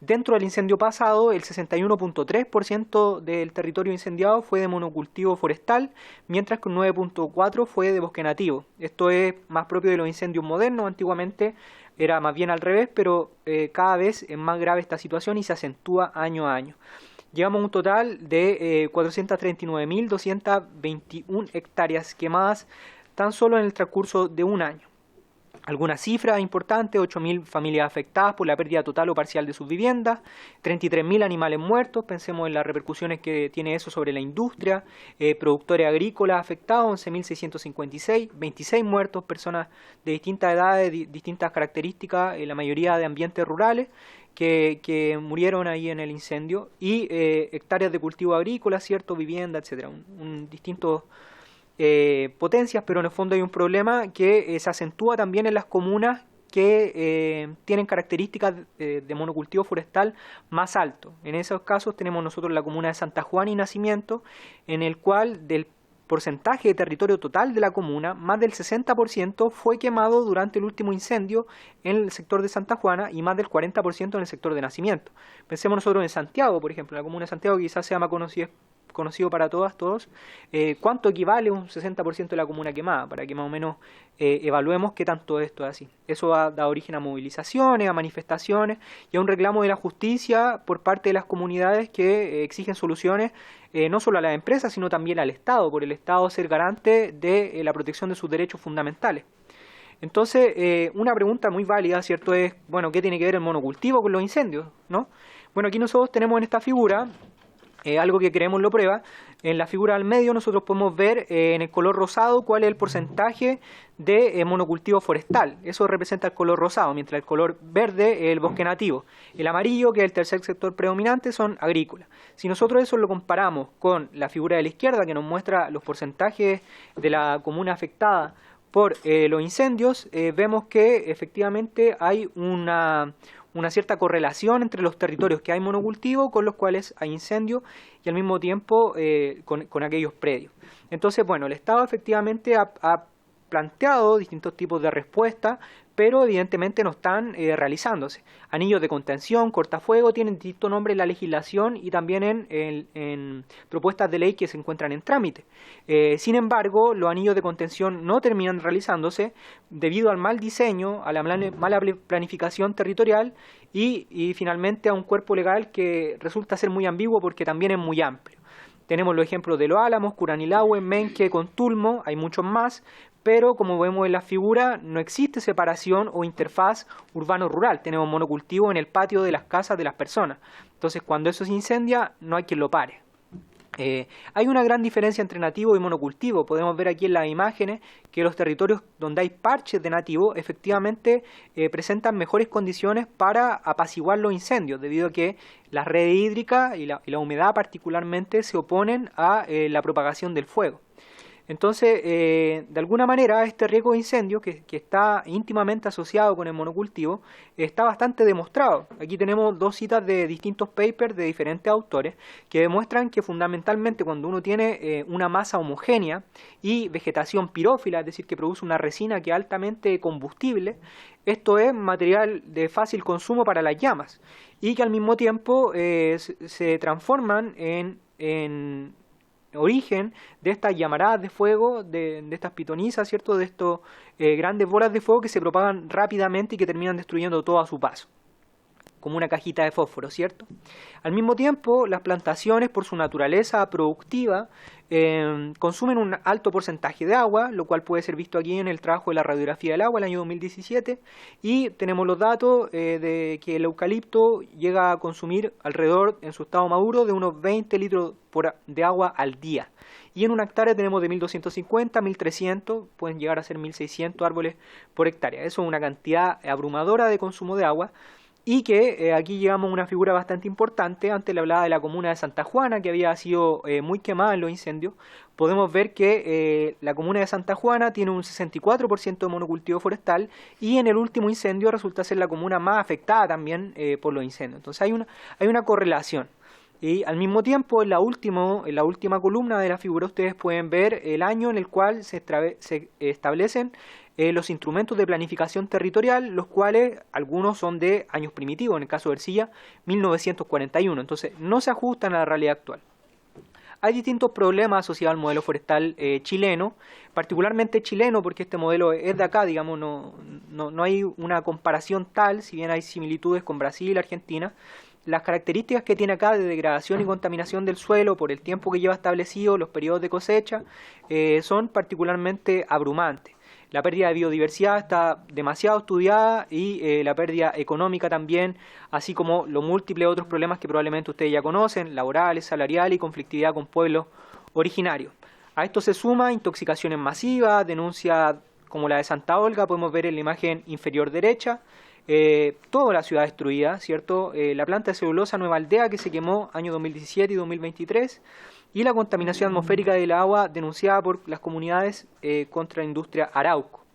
Dentro del incendio pasado, el 61.3% del territorio incendiado fue de monocultivo forestal, mientras que un 9.4% fue de bosque nativo. Esto es más propio de los incendios modernos, antiguamente era más bien al revés, pero cada vez es más grave esta situación y se acentúa año a año. Llevamos un total de 439.221 hectáreas quemadas tan solo en el transcurso de un año. Algunas cifras importantes: 8.000 familias afectadas por la pérdida total o parcial de sus viviendas, 33.000 animales muertos, pensemos en las repercusiones que tiene eso sobre la industria, productores agrícolas afectados, 11.656, 26 muertos, personas de distintas edades, distintas características, la mayoría de ambientes rurales, que murieron ahí en el incendio, y hectáreas de cultivo agrícola, cierto, vivienda, etcétera, distintos potencias, pero en el fondo hay un problema que se acentúa también en las comunas que tienen características de monocultivo forestal más alto. En esos casos tenemos nosotros la comuna de Santa Juana y Nacimiento, en el cual del porcentaje de territorio total de la comuna, más del 60% fue quemado durante el último incendio en el sector de Santa Juana y más del 40% en el sector de Nacimiento. Pensemos nosotros en Santiago, por ejemplo, la comuna de Santiago quizás sea más conocido para todos, cuánto equivale un 60% de la comuna quemada, para que más o menos evaluemos qué tanto esto es así. Eso da origen a movilizaciones, a manifestaciones y a un reclamo de la justicia por parte de las comunidades que exigen soluciones, no solo a las empresas, sino también al Estado, por el Estado ser garante de la protección de sus derechos fundamentales. Entonces, una pregunta muy válida, ¿cierto?, es, bueno, ¿qué tiene que ver el monocultivo con los incendios?, ¿no? Bueno, aquí nosotros tenemos en esta figura algo que creemos lo prueba. En la figura al medio nosotros podemos ver en el color rosado cuál es el porcentaje de monocultivo forestal. Eso representa el color rosado, mientras el color verde es el bosque nativo. El amarillo, que es el tercer sector predominante, son agrícolas. Si nosotros eso lo comparamos con la figura de la izquierda, que nos muestra los porcentajes de la comuna afectada por los incendios, vemos que efectivamente hay una cierta correlación entre los territorios que hay monocultivo con los cuales hay incendio y al mismo tiempo con aquellos predios. Entonces, bueno, el Estado efectivamente ha planteado distintos tipos de respuestas, pero evidentemente no están realizándose. Anillos de contención, cortafuego, tienen distinto nombre en la legislación y también en propuestas de ley que se encuentran en trámite. Sin embargo, los anillos de contención no terminan realizándose debido al mal diseño, a la mala planificación territorial y finalmente a un cuerpo legal que resulta ser muy ambiguo porque también es muy amplio. Tenemos los ejemplos de Los Álamos, Curanilahue, Menque, Contulmo, hay muchos más, pero como vemos en la figura no existe separación o interfaz urbano-rural. Tenemos monocultivo en el patio de las casas de las personas. Entonces, cuando eso se incendia, no hay quien lo pare. Hay una gran diferencia entre nativo y monocultivo. Podemos ver aquí en las imágenes que los territorios donde hay parches de nativo efectivamente presentan mejores condiciones para apaciguar los incendios, debido a que la red hídrica y la humedad particularmente se oponen a la propagación del fuego. Entonces, de alguna manera, este riesgo de incendio, que está íntimamente asociado con el monocultivo, está bastante demostrado. Aquí tenemos dos citas de distintos papers de diferentes autores que demuestran que fundamentalmente cuando uno tiene una masa homogénea y vegetación pirófila, es decir, que produce una resina que es altamente combustible, esto es material de fácil consumo para las llamas y que al mismo tiempo se transforman en origen de estas llamaradas de fuego, de estas pitonizas, ¿cierto? De estos grandes bolas de fuego que se propagan rápidamente y que terminan destruyendo todo a su paso, como una cajita de fósforo, ¿cierto? Al mismo tiempo, las plantaciones, por su naturaleza productiva, consumen un alto porcentaje de agua, lo cual puede ser visto aquí en el trabajo de la radiografía del agua, el año 2017, y tenemos los datos de que el eucalipto llega a consumir alrededor, en su estado maduro, de unos 20 litros de agua al día. Y en una hectárea tenemos de 1.250 a 1.300, pueden llegar a ser 1.600 árboles por hectárea. Eso es una cantidad abrumadora de consumo de agua. Y que aquí llegamos a una figura bastante importante. Antes le hablaba de la comuna de Santa Juana, que había sido muy quemada en los incendios. Podemos ver que la comuna de Santa Juana tiene un 64% de monocultivo forestal y en el último incendio resulta ser la comuna más afectada también por los incendios. Entonces hay una correlación. Y al mismo tiempo, en la última columna de la figura, ustedes pueden ver el año en el cual se establecen los instrumentos de planificación territorial, los cuales algunos son de años primitivos, en el caso de Ercilla, 1941. Entonces, no se ajustan a la realidad actual. Hay distintos problemas asociados al modelo forestal chileno, particularmente chileno, porque este modelo es de acá, digamos, no hay una comparación tal, si bien hay similitudes con Brasil y la Argentina. Las características que tiene acá de degradación y contaminación del suelo por el tiempo que lleva establecido, los periodos de cosecha, son particularmente abrumantes. La pérdida de biodiversidad está demasiado estudiada y la pérdida económica también, así como los múltiples otros problemas que probablemente ustedes ya conocen, laborales, salariales y conflictividad con pueblos originarios. A esto se suma intoxicaciones masivas, denuncias como la de Santa Olga, podemos ver en la imagen inferior derecha, toda la ciudad destruida, ¿cierto? La planta de celulosa Nueva Aldea que se quemó años 2017 y 2023, y la contaminación atmosférica del agua denunciada por las comunidades contra la industria Arauco.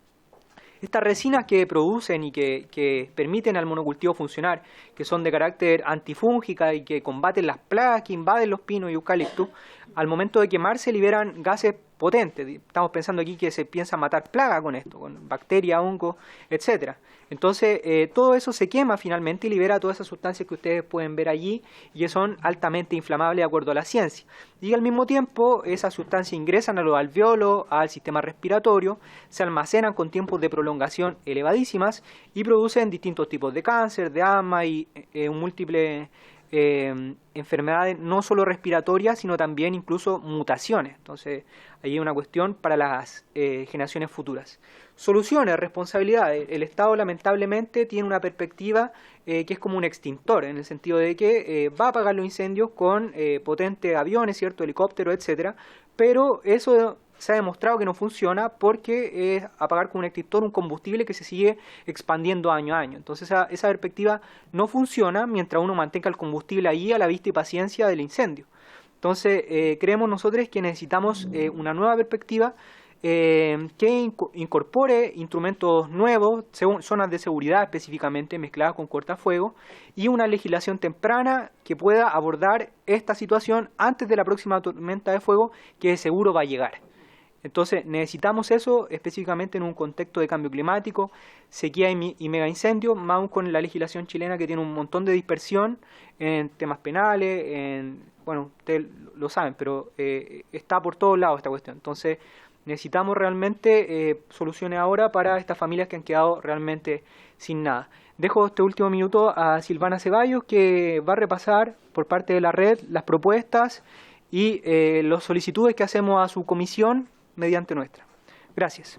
Estas resinas que producen y que permiten al monocultivo funcionar, que son de carácter antifúngica y que combaten las plagas que invaden los pinos y eucaliptos, al momento de quemarse liberan gases potentes. Estamos pensando aquí que se piensa matar plagas con esto, con bacterias, hongos, etcétera. Entonces, todo eso se quema finalmente y libera todas esas sustancias que ustedes pueden ver allí y que son altamente inflamables de acuerdo a la ciencia. Y al mismo tiempo, esas sustancias ingresan a los alvéolos, al sistema respiratorio, se almacenan con tiempos de prolongación elevadísimas y producen distintos tipos de cáncer, de asma y múltiples enfermedades no solo respiratorias, sino también incluso mutaciones. Entonces, ahí hay una cuestión para las generaciones futuras. Soluciones, responsabilidades. El Estado lamentablemente tiene una perspectiva que es como un extintor, en el sentido de que va a apagar los incendios con potentes aviones, ¿cierto? Helicópteros, etcétera, pero eso se ha demostrado que no funciona porque es apagar con un extintor un combustible que se sigue expandiendo año a año. Entonces esa perspectiva no funciona mientras uno mantenga el combustible ahí a la vista y paciencia del incendio. Entonces creemos nosotros que necesitamos una nueva perspectiva que incorpore instrumentos nuevos, zonas de seguridad específicamente mezcladas con cortafuegos y una legislación temprana que pueda abordar esta situación antes de la próxima tormenta de fuego que de seguro va a llegar. Entonces necesitamos eso específicamente en un contexto de cambio climático, sequía y mega incendios, más aún con la legislación chilena que tiene un montón de dispersión en temas penales, bueno, ustedes lo saben, pero está por todos lados esta cuestión. Entonces necesitamos realmente soluciones ahora para estas familias que han quedado realmente sin nada. Dejo este último minuto a Silvana Ceballos, que va a repasar por parte de la red las propuestas y las solicitudes que hacemos a su comisión mediante nuestra. Gracias.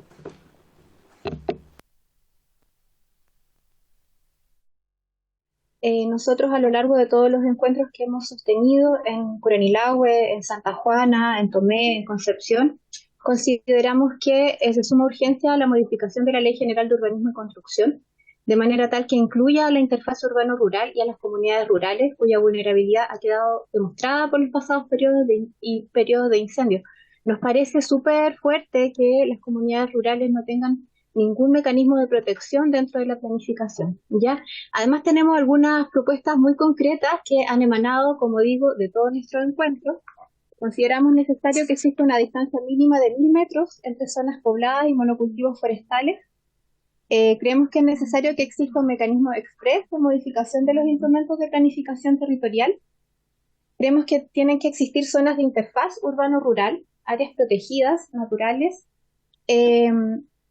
Nosotros a lo largo de todos los encuentros que hemos sostenido en Curanilahue, en Santa Juana, en Tomé, en Concepción, consideramos que es de suma urgencia la modificación de la Ley General de Urbanismo y Construcción, de manera tal que incluya a la interfaz urbano-rural y a las comunidades rurales cuya vulnerabilidad ha quedado demostrada por los pasados periodos de incendios. Nos parece súper fuerte que las comunidades rurales no tengan ningún mecanismo de protección dentro de la planificación, ¿ya? Además tenemos algunas propuestas muy concretas que han emanado, como digo, de todos nuestros encuentros. Consideramos necesario que exista una distancia mínima de 1000 metros entre zonas pobladas y monocultivos forestales. Creemos que es necesario que exista un mecanismo express de modificación de los instrumentos de planificación territorial. Creemos que tienen que existir zonas de interfaz urbano-rural, áreas protegidas, naturales.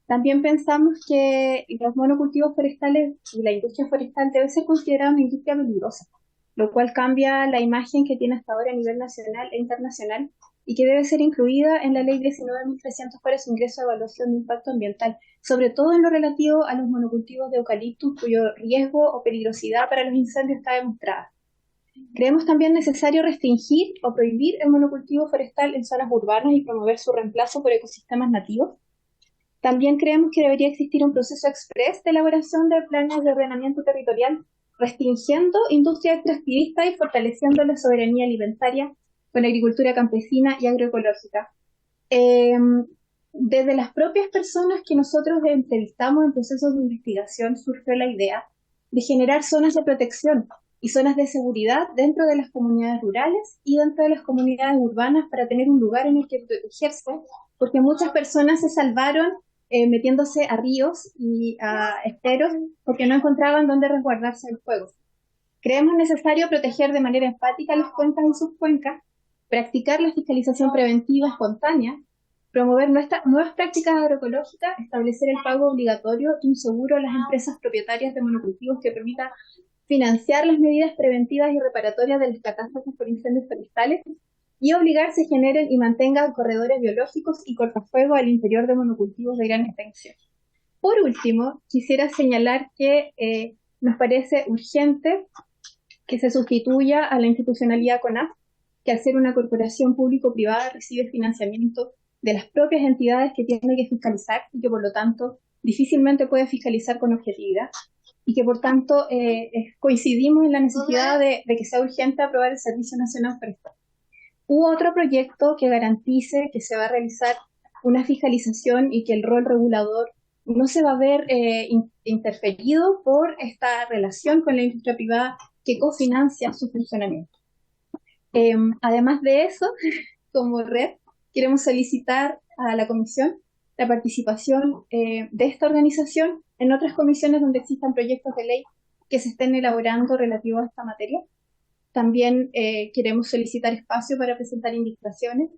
También pensamos que los monocultivos forestales y la industria forestal debe ser considerada una industria peligrosa, lo cual cambia la imagen que tiene hasta ahora a nivel nacional e internacional y que debe ser incluida en la Ley 19.300 para su ingreso a evaluación de impacto ambiental, sobre todo en lo relativo a los monocultivos de eucaliptus cuyo riesgo o peligrosidad para los incendios está demostrada. Creemos también necesario restringir o prohibir el monocultivo forestal en zonas urbanas y promover su reemplazo por ecosistemas nativos. También creemos que debería existir un proceso express de elaboración de planes de ordenamiento territorial, restringiendo industria extractivista y fortaleciendo la soberanía alimentaria con agricultura campesina y agroecológica. Desde las propias personas que nosotros entrevistamos en procesos de investigación surgió la idea de generar zonas de protección y zonas de seguridad dentro de las comunidades rurales y dentro de las comunidades urbanas para tener un lugar en el que protegerse, porque muchas personas se salvaron metiéndose a ríos y a esteros porque no encontraban dónde resguardarse del fuego. Creemos necesario proteger de manera empática las cuencas y sus cuencas, practicar la fiscalización preventiva espontánea, promover nuevas prácticas agroecológicas, establecer el pago obligatorio de un seguro a las empresas propietarias de monocultivos que permita financiar las medidas preventivas y reparatorias de las catástrofes por incendios forestales y obligar se generen y mantengan corredores biológicos y cortafuegos al interior de monocultivos de gran extensión. Por último, quisiera señalar que nos parece urgente que se sustituya a la institucionalidad CONAF, que al ser una corporación público-privada recibe financiamiento de las propias entidades que tiene que fiscalizar y que por lo tanto difícilmente puede fiscalizar con objetividad y que por tanto coincidimos en la necesidad de que sea urgente aprobar el Servicio Nacional Forestal. Hubo otro proyecto que garantice que se va a realizar una fiscalización y que el rol regulador no se va a ver interferido por esta relación con la industria privada que cofinancia su funcionamiento. Además de eso, como red, queremos solicitar a la Comisión la participación de esta organización en otras comisiones donde existan proyectos de ley que se estén elaborando relativos a esta materia. También queremos solicitar espacio para presentar indicaciones.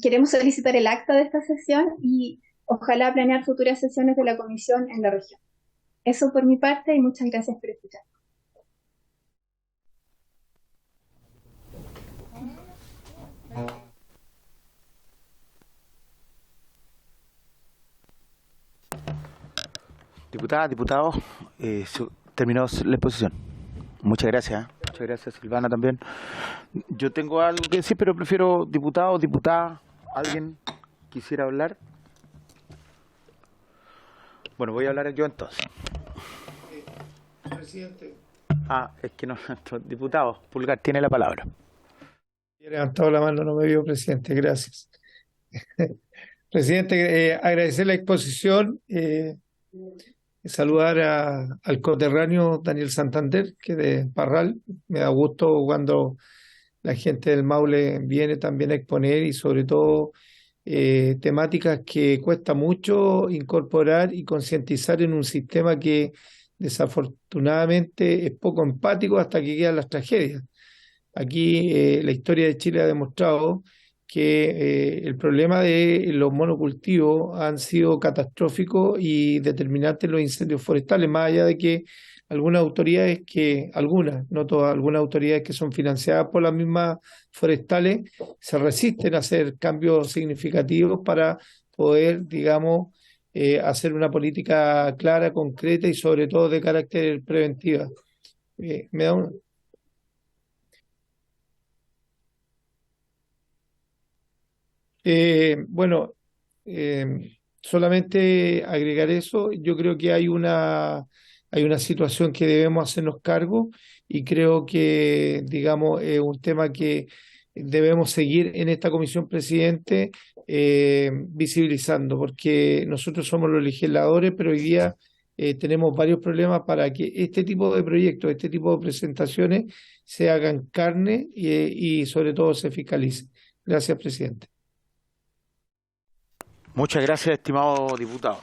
Queremos solicitar el acta de esta sesión y ojalá planear futuras sesiones de la Comisión en la región. Eso por mi parte y muchas gracias por escuchar. Diputadas, diputados, terminó la exposición. Muchas gracias. Muchas gracias, Silvana, también. Yo tengo algo que decir, pero prefiero diputados, diputadas. ¿Alguien quisiera hablar? Bueno, voy a hablar yo entonces. Presidente. Es que no, nuestro diputado Pulgar tiene la palabra. He levantado la mano, no me vio, presidente. Gracias. Presidente, agradecer la exposición. Saludar al coterráneo Daniel Santander, que de Parral. Me da gusto cuando la gente del Maule viene también a exponer y sobre todo temáticas que cuesta mucho incorporar y concientizar en un sistema que desafortunadamente es poco empático hasta que quedan las tragedias. Aquí la historia de Chile ha demostrado que el problema de los monocultivos han sido catastróficos y determinantes en los incendios forestales, más allá de que algunas autoridades no todas, algunas autoridades que son financiadas por las mismas forestales se resisten a hacer cambios significativos para poder, digamos, hacer una política clara, concreta y sobre todo de carácter preventiva. Me da un... Solamente agregar eso. Yo creo que hay una situación que debemos hacernos cargo y creo que, digamos, es un tema que debemos seguir en esta comisión, presidente, visibilizando, porque nosotros somos los legisladores, pero hoy día tenemos varios problemas para que este tipo de proyectos, este tipo de presentaciones se hagan carne y sobre todo se fiscalice. Gracias, presidente. Muchas gracias, estimado diputado.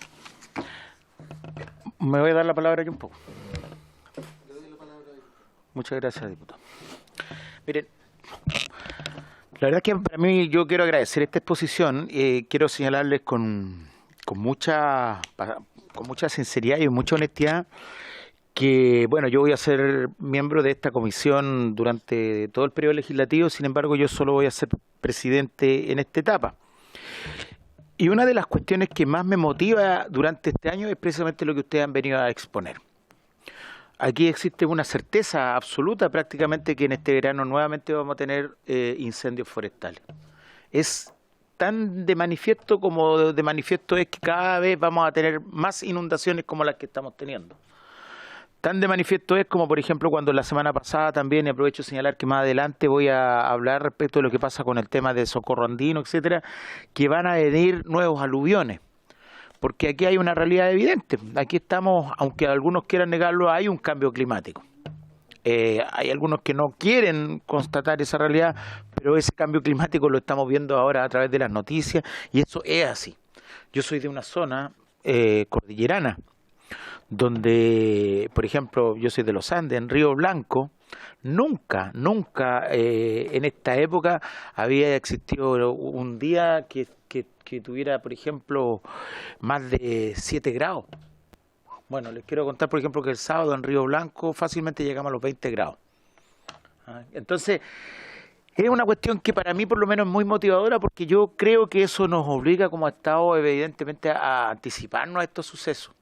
Me voy a dar la palabra aquí un poco. Muchas gracias, diputado. Miren, la verdad es que para mí yo quiero agradecer esta exposición. Quiero señalarles con mucha sinceridad y mucha honestidad que, bueno, yo voy a ser miembro de esta comisión durante todo el periodo legislativo, sin embargo yo solo voy a ser presidente en esta etapa. Y una de las cuestiones que más me motiva durante este año es precisamente lo que ustedes han venido a exponer. Aquí existe una certeza absoluta prácticamente que en este verano nuevamente vamos a tener incendios forestales. Es tan de manifiesto como de manifiesto es que cada vez vamos a tener más inundaciones como las que estamos teniendo. Tan de manifiesto es como, por ejemplo, cuando la semana pasada también, y aprovecho de señalar que más adelante voy a hablar respecto de lo que pasa con el tema de Socorro Andino, etcétera, que van a venir nuevos aluviones. Porque aquí hay una realidad evidente. Aquí estamos, aunque algunos quieran negarlo, hay un cambio climático. Hay algunos que no quieren constatar esa realidad, pero ese cambio climático lo estamos viendo ahora a través de las noticias y eso es así. Yo soy de una zona cordillerana, donde, por ejemplo, yo soy de los Andes, en Río Blanco, nunca en esta época había existido un día que tuviera, por ejemplo, más de 7 grados. Bueno, les quiero contar, por ejemplo, que el sábado en Río Blanco fácilmente llegamos a los 20 grados. Entonces, es una cuestión que para mí por lo menos es muy motivadora porque yo creo que eso nos obliga como Estado evidentemente a anticiparnos a estos sucesos.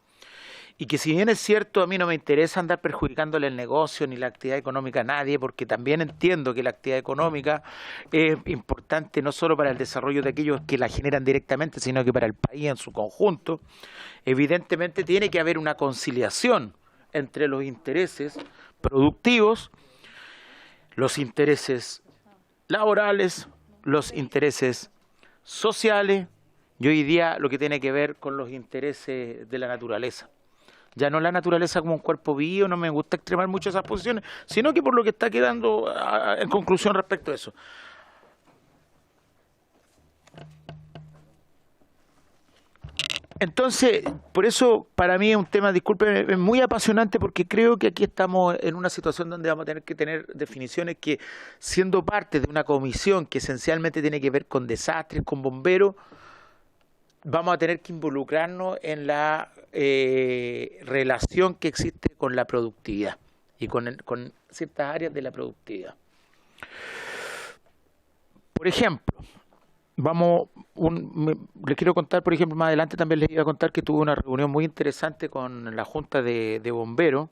Y que si bien es cierto, a mí no me interesa andar perjudicándole el negocio ni la actividad económica a nadie, porque también entiendo que la actividad económica es importante no solo para el desarrollo de aquellos que la generan directamente, sino que para el país en su conjunto, evidentemente tiene que haber una conciliación entre los intereses productivos, los intereses laborales, los intereses sociales y hoy día lo que tiene que ver con los intereses de la naturaleza. Ya no la naturaleza como un cuerpo vivo, no me gusta extremar mucho esas posiciones, sino que por lo que está quedando en conclusión respecto a eso. Entonces, por eso para mí es un tema, disculpen, es muy apasionante porque creo que aquí estamos en una situación donde vamos a tener que tener definiciones que, siendo parte de una comisión que esencialmente tiene que ver con desastres, con bomberos, vamos a tener que involucrarnos en la relación que existe con la productividad y con ciertas áreas de la productividad. Por ejemplo, les quiero contar, por ejemplo, más adelante también les iba a contar que tuve una reunión muy interesante con la Junta de Bomberos.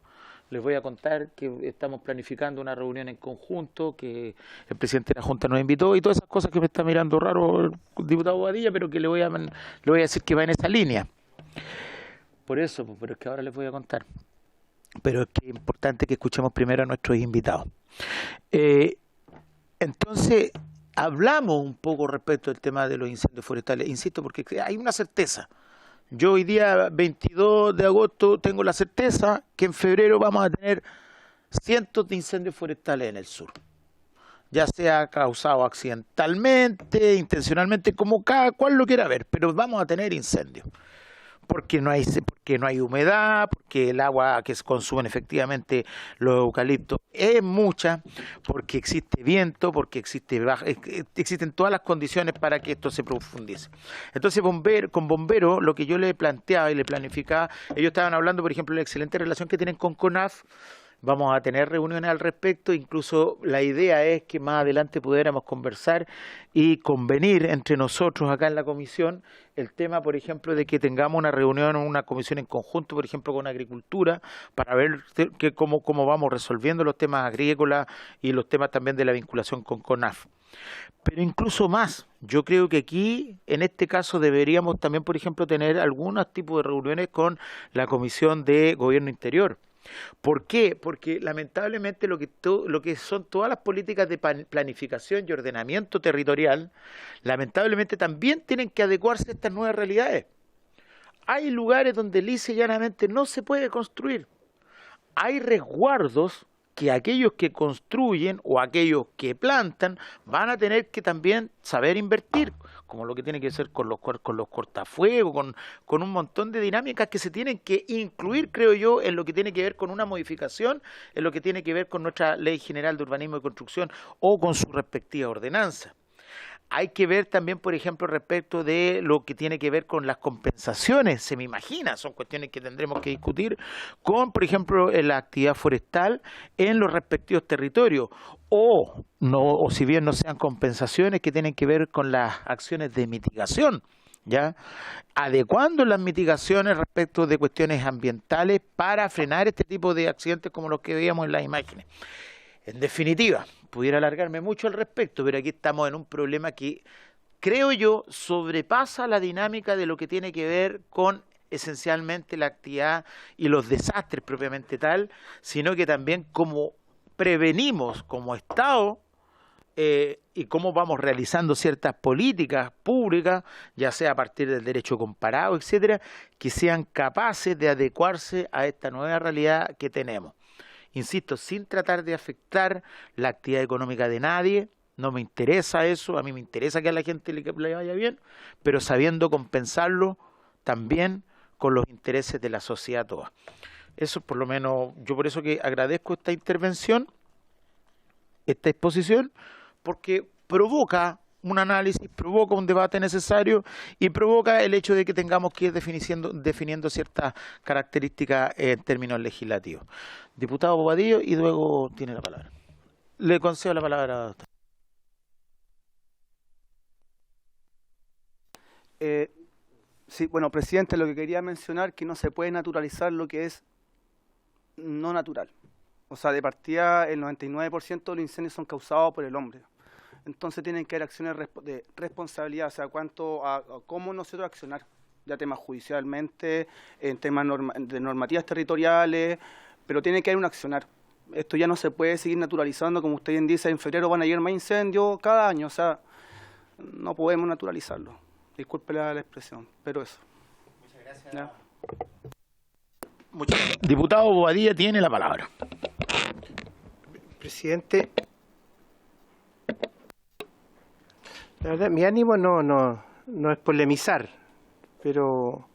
Les voy a contar que estamos planificando una reunión en conjunto, que el presidente de la Junta nos invitó y todas esas cosas que me está mirando raro el diputado Bobadilla, pero que le voy a decir que va en esa línea. Por eso, pero es que ahora les voy a contar. Pero es que es importante que escuchemos primero a nuestros invitados. Entonces, hablamos un poco respecto al tema de los incendios forestales. Insisto, porque hay una certeza. Yo hoy día, 22 de agosto, tengo la certeza que en febrero vamos a tener cientos de incendios forestales en el sur. Ya sea causado accidentalmente, intencionalmente, como cada cual lo quiera ver, pero vamos a tener incendios. Porque no hay humedad, porque el agua que se consumen efectivamente los eucaliptos es mucha, porque existe viento, porque existen todas las condiciones para que esto se profundice. Entonces, con bomberos, lo que yo le planteaba y le planificaba, ellos estaban hablando, por ejemplo, de la excelente relación que tienen con CONAF. Vamos a tener reuniones al respecto, incluso la idea es que más adelante pudiéramos conversar y convenir entre nosotros acá en la comisión el tema, por ejemplo, de que tengamos una reunión o una comisión en conjunto, por ejemplo, con Agricultura, para ver cómo vamos resolviendo los temas agrícolas y los temas también de la vinculación con CONAF. Pero incluso más, yo creo que aquí, en este caso, deberíamos también, por ejemplo, tener algunos tipos de reuniones con la Comisión de Gobierno Interior. ¿Por qué? Porque lamentablemente lo que son todas las políticas de planificación y ordenamiento territorial, lamentablemente también tienen que adecuarse a estas nuevas realidades. Hay lugares donde lisa y llanamente no se puede construir. Hay resguardos que aquellos que construyen o aquellos que plantan van a tener que también saber invertir, como lo que tiene que ser con los cortafuegos, con un montón de dinámicas que se tienen que incluir, creo yo, en lo que tiene que ver con una modificación, en lo que tiene que ver con nuestra Ley General de Urbanismo y Construcción o con su respectiva ordenanza. Hay que ver también, por ejemplo, respecto de lo que tiene que ver con las compensaciones, se me imagina, son cuestiones que tendremos que discutir con, por ejemplo, la actividad forestal en los respectivos territorios, o si bien no sean compensaciones que tienen que ver con las acciones de mitigación, ¿ya? Adecuando las mitigaciones respecto de cuestiones ambientales para frenar este tipo de accidentes como los que veíamos en las imágenes. En definitiva, pudiera alargarme mucho al respecto, pero aquí estamos en un problema que, creo yo, sobrepasa la dinámica de lo que tiene que ver con esencialmente la actividad y los desastres propiamente tal, sino que también cómo prevenimos como Estado y cómo vamos realizando ciertas políticas públicas, ya sea a partir del derecho comparado, etcétera, que sean capaces de adecuarse a esta nueva realidad que tenemos. Insisto, sin tratar de afectar la actividad económica de nadie, no me interesa eso, a mí me interesa que a la gente le vaya bien, pero sabiendo compensarlo también con los intereses de la sociedad toda. Eso por lo menos, yo por eso que agradezco esta intervención, esta exposición, porque provoca un análisis, provoca un debate necesario y provoca el hecho de que tengamos que ir definiendo ciertas características en términos legislativos. Diputado Bobadillo, y luego tiene la palabra. Le concedo la palabra a usted. Sí, bueno, presidente, lo que quería mencionar que no se puede naturalizar lo que es no natural. O sea, de partida el 99% de los incendios son causados por el hombre. Entonces tienen que haber acciones de responsabilidad, o sea, cuanto a cómo nosotros accionar, ya temas judicialmente, en temas de normativas territoriales, pero tiene que haber un accionar. Esto ya no se puede seguir naturalizando, como usted bien dice, en febrero van a llegar más incendios cada año, o sea, no podemos naturalizarlo. Disculpe la expresión, pero eso. Muchas gracias. ¿Ya? Diputado Bobadilla tiene la palabra. Presidente, la verdad, mi ánimo no es polemizar, pero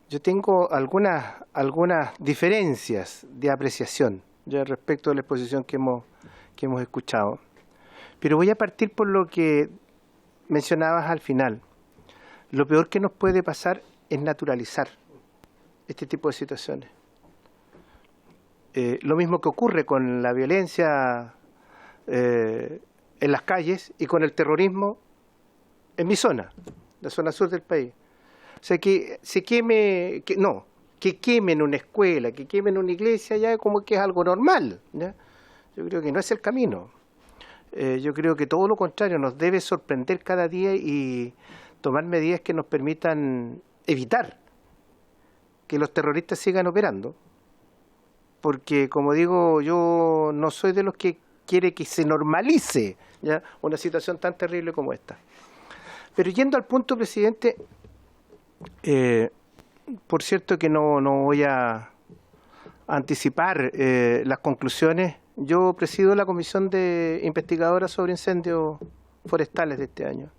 yo tengo algunas diferencias de apreciación ya respecto a la exposición que hemos escuchado. Pero voy a partir por lo que mencionabas al final. Lo peor que nos puede pasar es naturalizar este tipo de situaciones. Lo mismo que ocurre con la violencia en las calles y con el terrorismo en mi zona, la zona sur del país. O sea, que quemen una escuela, que quemen una iglesia, ya como que es algo normal, ¿ya? Yo creo que no es el camino. Yo creo que todo lo contrario, nos debe sorprender cada día y tomar medidas que nos permitan evitar que los terroristas sigan operando. Porque, como digo, yo no soy de los que quiere que se normalice, ¿ya?, una situación tan terrible como esta. Pero yendo al punto, presidente, por cierto que no voy a anticipar las conclusiones. Yo presido la comisión de investigadora sobre incendios forestales de este año.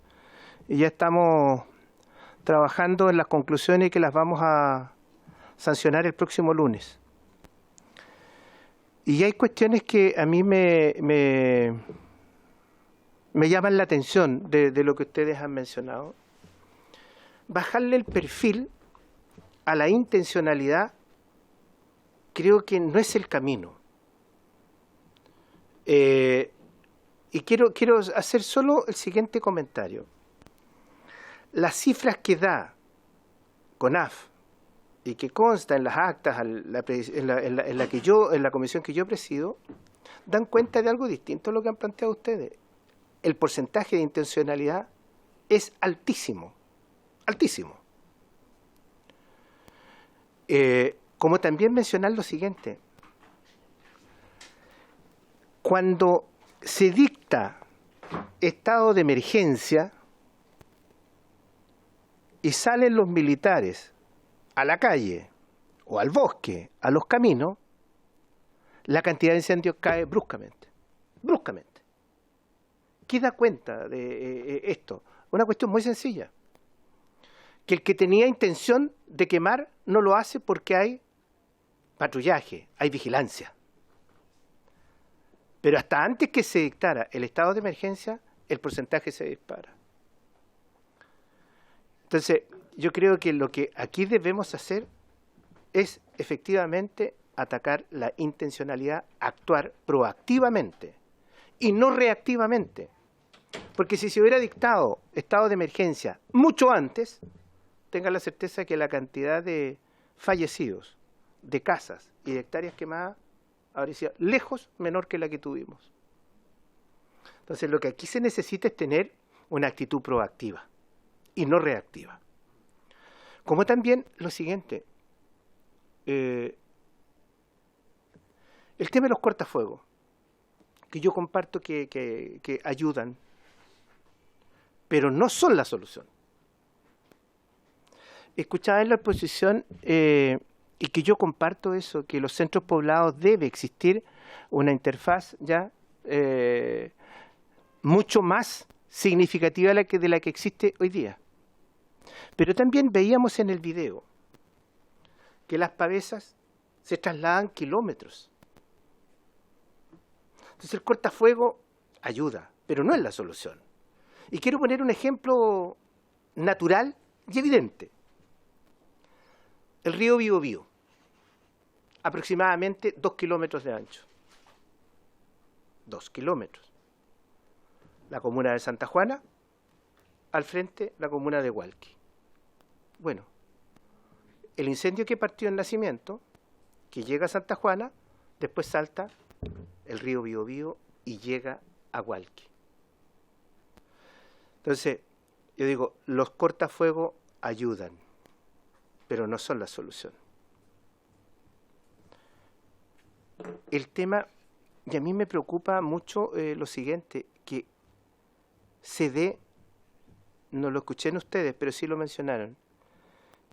Y ya estamos trabajando en las conclusiones que las vamos a sancionar el próximo lunes. Y hay cuestiones que a mí me llaman la atención de lo que ustedes han mencionado. Bajarle el perfil a la intencionalidad creo que no es el camino. Y quiero hacer solo el siguiente comentario. Las cifras que da CONAF y que consta en las actas en la comisión que yo presido, dan cuenta de algo distinto a lo que han planteado ustedes. El porcentaje de intencionalidad es altísimo, altísimo. Como también mencionar lo siguiente. Cuando se dicta estado de emergencia y salen los militares a la calle o al bosque, a los caminos, la cantidad de incendios cae bruscamente. Bruscamente. ¿Qué da cuenta de esto? Una cuestión muy sencilla. Que el que tenía intención de quemar no lo hace porque hay patrullaje, hay vigilancia. Pero hasta antes que se dictara el estado de emergencia, el porcentaje se dispara. Entonces, yo creo que lo que aquí debemos hacer es efectivamente atacar la intencionalidad, actuar proactivamente y no reactivamente. Porque si se hubiera dictado estado de emergencia mucho antes, tengan la certeza que la cantidad de fallecidos, de casas y de hectáreas quemadas habría sido lejos menor que la que tuvimos. Entonces, lo que aquí se necesita es tener una actitud proactiva y no reactiva. Como también lo siguiente, el tema de los cortafuegos, que yo comparto que ayudan, pero no son la solución. Escuchaba en la exposición y que yo comparto eso, que en los centros poblados debe existir una interfaz ya mucho más significativa de la que existe hoy día. Pero también veíamos en el video que las pavesas se trasladan kilómetros. Entonces el cortafuego ayuda, pero no es la solución. Y quiero poner un ejemplo natural y evidente. El río Biobío, aproximadamente 2 kilómetros de ancho. 2 kilómetros. La comuna de Santa Juana, al frente la comuna de Hualqui. Bueno, el incendio que partió en Nacimiento, que llega a Santa Juana, después salta el río Biobío y llega a Hualqui. Entonces, yo digo, los cortafuegos ayudan, pero no son la solución. El tema, y a mí me preocupa mucho lo siguiente, que se dé, no lo escuché en ustedes, pero sí lo mencionaron,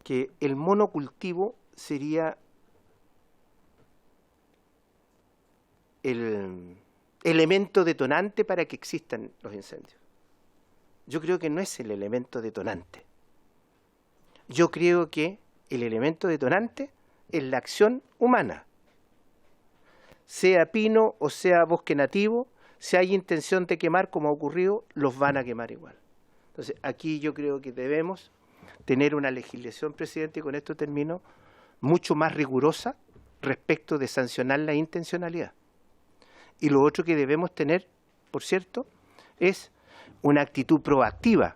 que el monocultivo sería el elemento detonante para que existan los incendios. Yo creo que no es el elemento detonante. Yo creo que el elemento detonante es la acción humana. Sea pino o sea bosque nativo, si hay intención de quemar como ha ocurrido, los van a quemar igual. Entonces, aquí yo creo que debemos tener una legislación, presidente, y con esto termino, mucho más rigurosa respecto de sancionar la intencionalidad. Y lo otro que debemos tener, por cierto, es una actitud proactiva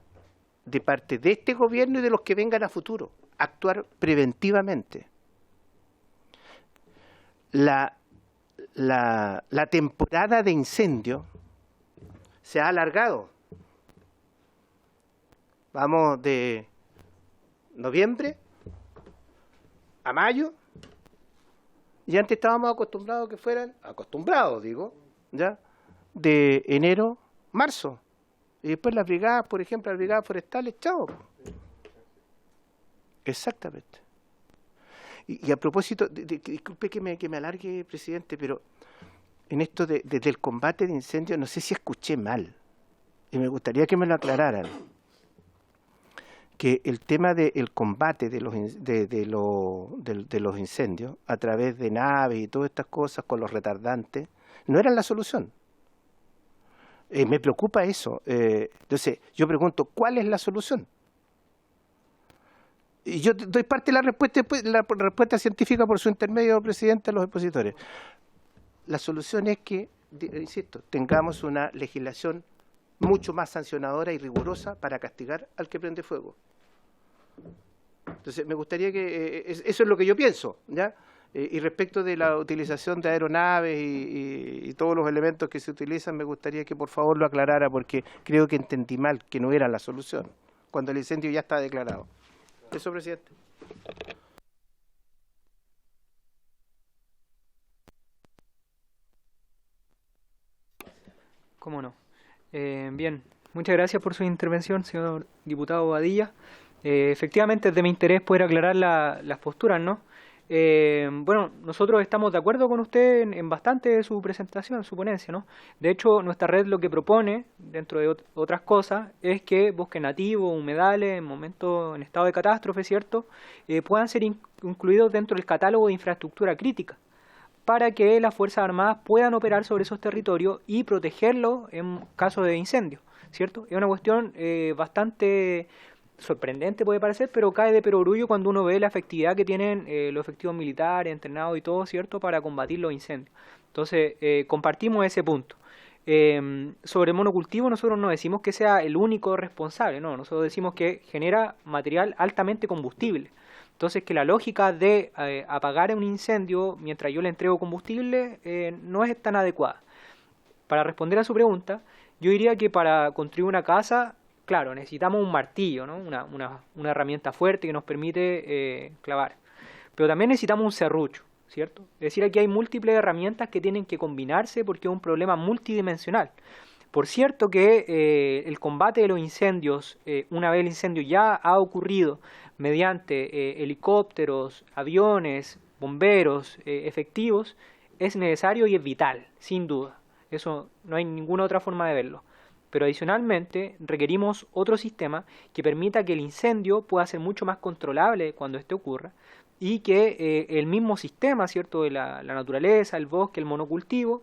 de parte de este gobierno y de los que vengan a futuro, actuar preventivamente. La temporada de incendio se ha alargado. Vamos de noviembre a mayo, y antes estábamos acostumbrados que fueran, ¿ya? De enero, marzo. Y después las brigadas, por ejemplo, las brigadas forestales, chao. Exactamente. Y a propósito, disculpe que me alargue, presidente, pero en esto del combate de incendios, no sé si escuché mal, y me gustaría que me lo aclararan, que el tema del combate de los incendios a través de naves y todas estas cosas con los retardantes, no eran la solución. Me preocupa eso. Entonces, yo pregunto, ¿cuál es la solución? Y yo doy parte de la respuesta científica por su intermedio, presidente, a los expositores. La solución es que, insisto, tengamos una legislación mucho más sancionadora y rigurosa para castigar al que prende fuego. Entonces, me gustaría que... eso es lo que yo pienso, ¿ya? Y respecto de la utilización de aeronaves y todos los elementos que se utilizan, me gustaría que por favor lo aclarara, porque creo que entendí mal, que no era la solución, cuando el incendio ya está declarado. Eso, presidente. Bien, muchas gracias por su intervención, señor diputado Bobadilla. Efectivamente es de mi interés poder aclarar las posturas, ¿no? Bueno, nosotros estamos de acuerdo con usted en bastante de su presentación, su ponencia, ¿no? De hecho, nuestra red lo que propone, dentro de otras cosas, es que bosques nativos, humedales, en estado de catástrofe, ¿cierto?, puedan ser incluidos dentro del catálogo de infraestructura crítica, para que las Fuerzas Armadas puedan operar sobre esos territorios y protegerlos en caso de incendio, ¿cierto? Es una cuestión bastante sorprendente, puede parecer, pero cae de perogrullo cuando uno ve la efectividad que tienen los efectivos militares, entrenados y todo, ¿cierto?, para combatir los incendios. Entonces, compartimos ese punto. Sobre el monocultivo, nosotros no decimos que sea el único responsable, no, nosotros decimos que genera material altamente combustible. Entonces, que la lógica de apagar un incendio mientras yo le entrego combustible no es tan adecuada. Para responder a su pregunta, yo diría que para construir una casa, claro, necesitamos un martillo, ¿no? Una herramienta fuerte que nos permite clavar. Pero también necesitamos un serrucho, ¿cierto? Es decir, aquí hay múltiples herramientas que tienen que combinarse porque es un problema multidimensional. Por cierto que el combate de los incendios, una vez el incendio ya ha ocurrido, mediante helicópteros, aviones, bomberos efectivos, es necesario y es vital, sin duda. Eso no hay ninguna otra forma de verlo. Pero adicionalmente requerimos otro sistema que permita que el incendio pueda ser mucho más controlable cuando éste ocurra y que el mismo sistema, ¿cierto?, de la naturaleza, el bosque, el monocultivo,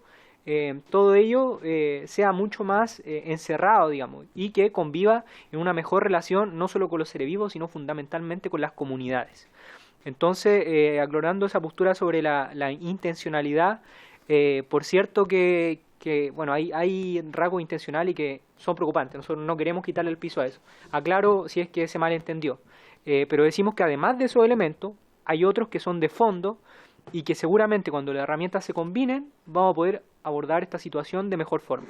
todo ello sea mucho más encerrado, digamos, y que conviva en una mejor relación no solo con los seres vivos, sino fundamentalmente con las comunidades. Entonces, aclarando esa postura sobre la intencionalidad, por cierto que bueno, hay rasgos intencionales y que son preocupantes. Nosotros no queremos quitarle el piso a eso. Aclaro si es que se malentendió. Pero decimos que además de esos elementos, hay otros que son de fondo y que seguramente cuando las herramientas se combinen, vamos a poder abordar esta situación de mejor forma.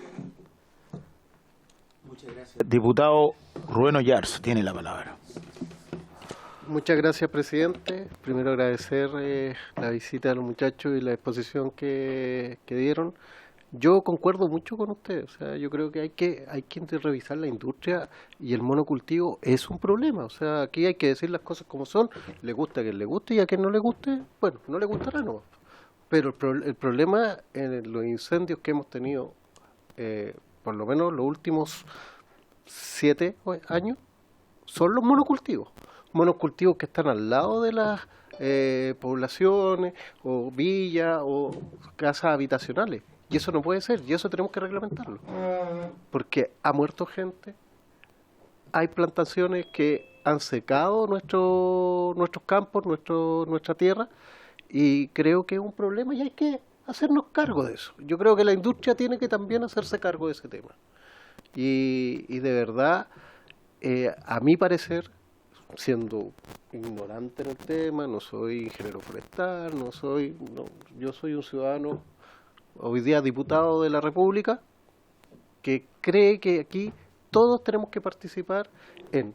Muchas gracias. Diputado Rubén Ollars, tiene la palabra. Muchas gracias, presidente. Primero agradecer la visita de los muchachos y la exposición que dieron. Yo concuerdo mucho con usted, o sea, yo creo que hay que revisar la industria y el monocultivo es un problema, o sea, aquí hay que decir las cosas como son, le gusta a quien le guste y a quien no le guste, bueno, no le gustará nomás. Pero el problema en los incendios que hemos tenido, por lo menos los últimos 7 años, son los monocultivos que están al lado de las poblaciones o villas o casas habitacionales. Y eso no puede ser, y eso tenemos que reglamentarlo. Porque ha muerto gente, hay plantaciones que han secado nuestros campos, nuestra tierra, y creo que es un problema y hay que hacernos cargo de eso. Yo creo que la industria tiene que también hacerse cargo de ese tema. Y de verdad, a mi parecer, siendo ignorante en el tema, no soy ingeniero forestal, yo soy un ciudadano hoy día diputado de la República, que cree que aquí todos tenemos que participar en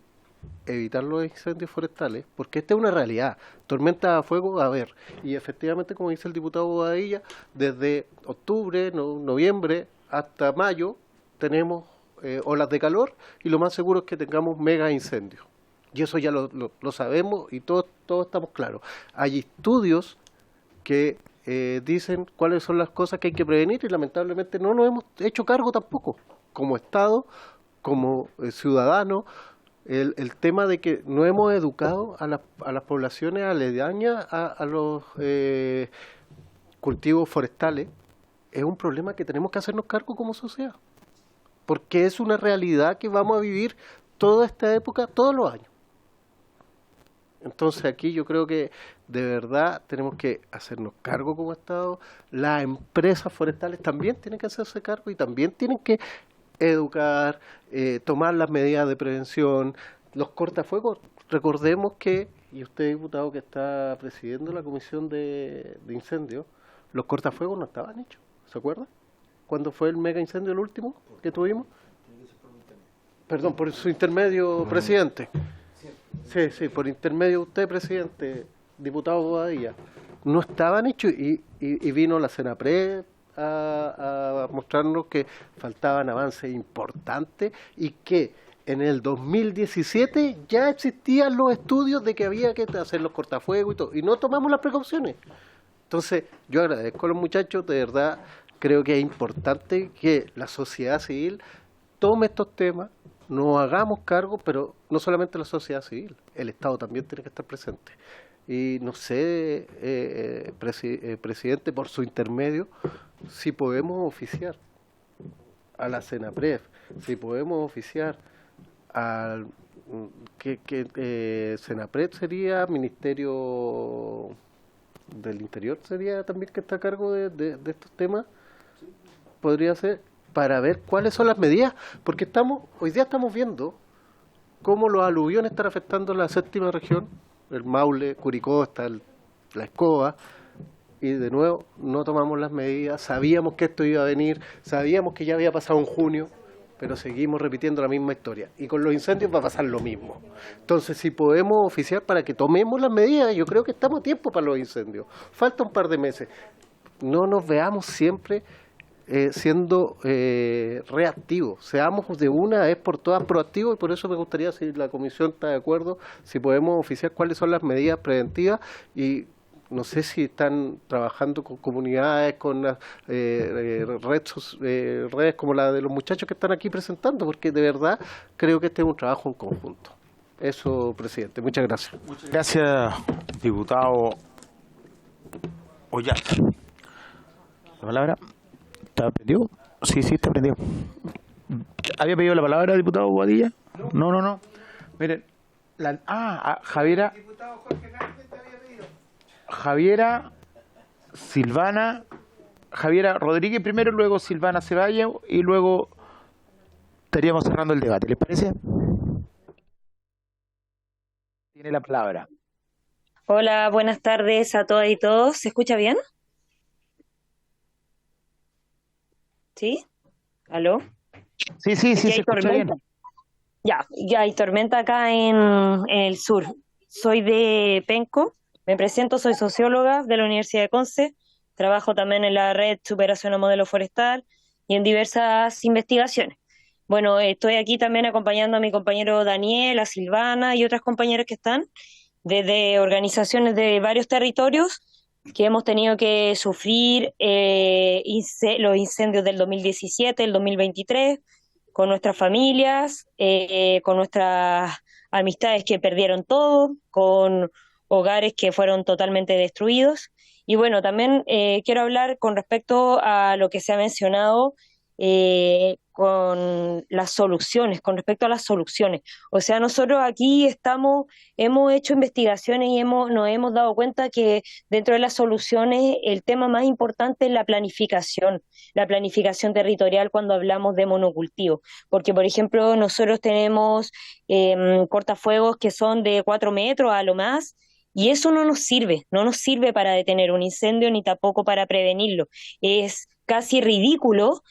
evitar los incendios forestales, porque esta es una realidad. Tormenta a fuego, a ver, y efectivamente, como dice el diputado Bobadilla, desde octubre, noviembre hasta mayo tenemos olas de calor y lo más seguro es que tengamos mega incendios. Y eso ya lo sabemos y todos estamos claros. Hay estudios que dicen cuáles son las cosas que hay que prevenir y lamentablemente no nos hemos hecho cargo tampoco, como Estado, como ciudadanos, el tema de que no hemos educado a las poblaciones aledañas a los cultivos forestales, es un problema que tenemos que hacernos cargo como sociedad, porque es una realidad que vamos a vivir toda esta época, todos los años. Entonces aquí yo creo que de verdad tenemos que hacernos cargo como Estado. Las empresas forestales también tienen que hacerse cargo y también tienen que educar, tomar las medidas de prevención. Los cortafuegos, recordemos que, y usted diputado que está presidiendo la comisión de incendios, los cortafuegos no estaban hechos, ¿se acuerda? ¿Cuándo fue el mega incendio el último que tuvimos? Perdón, por su intermedio, presidente. Sí, por intermedio de usted, presidente, diputado Bobadilla, no estaban hechos y vino la Senapred, a mostrarnos que faltaban avances importantes y que en el 2017 ya existían los estudios de que había que hacer los cortafuegos y todo, y no tomamos las precauciones. Entonces, yo agradezco a los muchachos, de verdad, creo que es importante que la sociedad civil tome estos temas, nos hagamos cargo, pero no solamente la sociedad civil, el Estado también tiene que estar presente. Y no sé, presidente, por su intermedio, si podemos oficiar a la CENAPRED, si podemos oficiar al CENAPRED sería Ministerio del Interior, sería también que está a cargo de estos temas, podría ser, para ver cuáles son las medidas, porque hoy día estamos viendo cómo los aluviones están afectando la séptima región, el Maule, Curicó, está la Escoba, y de nuevo no tomamos las medidas, sabíamos que esto iba a venir, sabíamos que ya había pasado en junio, pero seguimos repitiendo la misma historia. Y con los incendios va a pasar lo mismo. Entonces, si podemos oficiar para que tomemos las medidas, yo creo que estamos a tiempo para los incendios. Falta un par de meses. No nos veamos siempre siendo reactivos, seamos de una vez por todas proactivos, y por eso me gustaría, si la comisión está de acuerdo, si podemos oficiar cuáles son las medidas preventivas. Y no sé si están trabajando con comunidades, con las redes como la de los muchachos que están aquí presentando, porque de verdad creo que este es un trabajo en conjunto. Eso, presidente, muchas gracias. Muchas gracias, diputado Ollanta. ¿La palabra? ¿Está prendido? Sí, está prendido. ¿Había pedido la palabra, diputado Boadilla? No. Miren, Javiera Silvana, Javiera Rodríguez primero, luego Silvana Ceballos y luego estaríamos cerrando el debate. ¿Les parece? Tiene la palabra. Hola, buenas tardes a todas y todos. ¿Se escucha bien? ¿Sí? ¿Aló? Sí, se escucha bien. Ya hay tormenta acá en el sur. Soy de Penco, me presento, soy socióloga de la Universidad de Conce, trabajo también en la red Superación a Modelo Forestal y en diversas investigaciones. Bueno, estoy aquí también acompañando a mi compañero Daniel, a Silvana y otras compañeras que están desde organizaciones de varios territorios que hemos tenido que sufrir los incendios del 2017, el 2023, con nuestras familias, con nuestras amistades que perdieron todo, con hogares que fueron totalmente destruidos. Y bueno, también quiero hablar con respecto a lo que se ha mencionado con las soluciones, con respecto a las soluciones. O sea, nosotros aquí hemos hecho investigaciones y nos hemos dado cuenta que dentro de las soluciones el tema más importante es la planificación territorial cuando hablamos de monocultivo. Porque, por ejemplo, nosotros tenemos cortafuegos que son de 4 metros a lo más, y eso no nos sirve para detener un incendio ni tampoco para prevenirlo. Es casi ridículo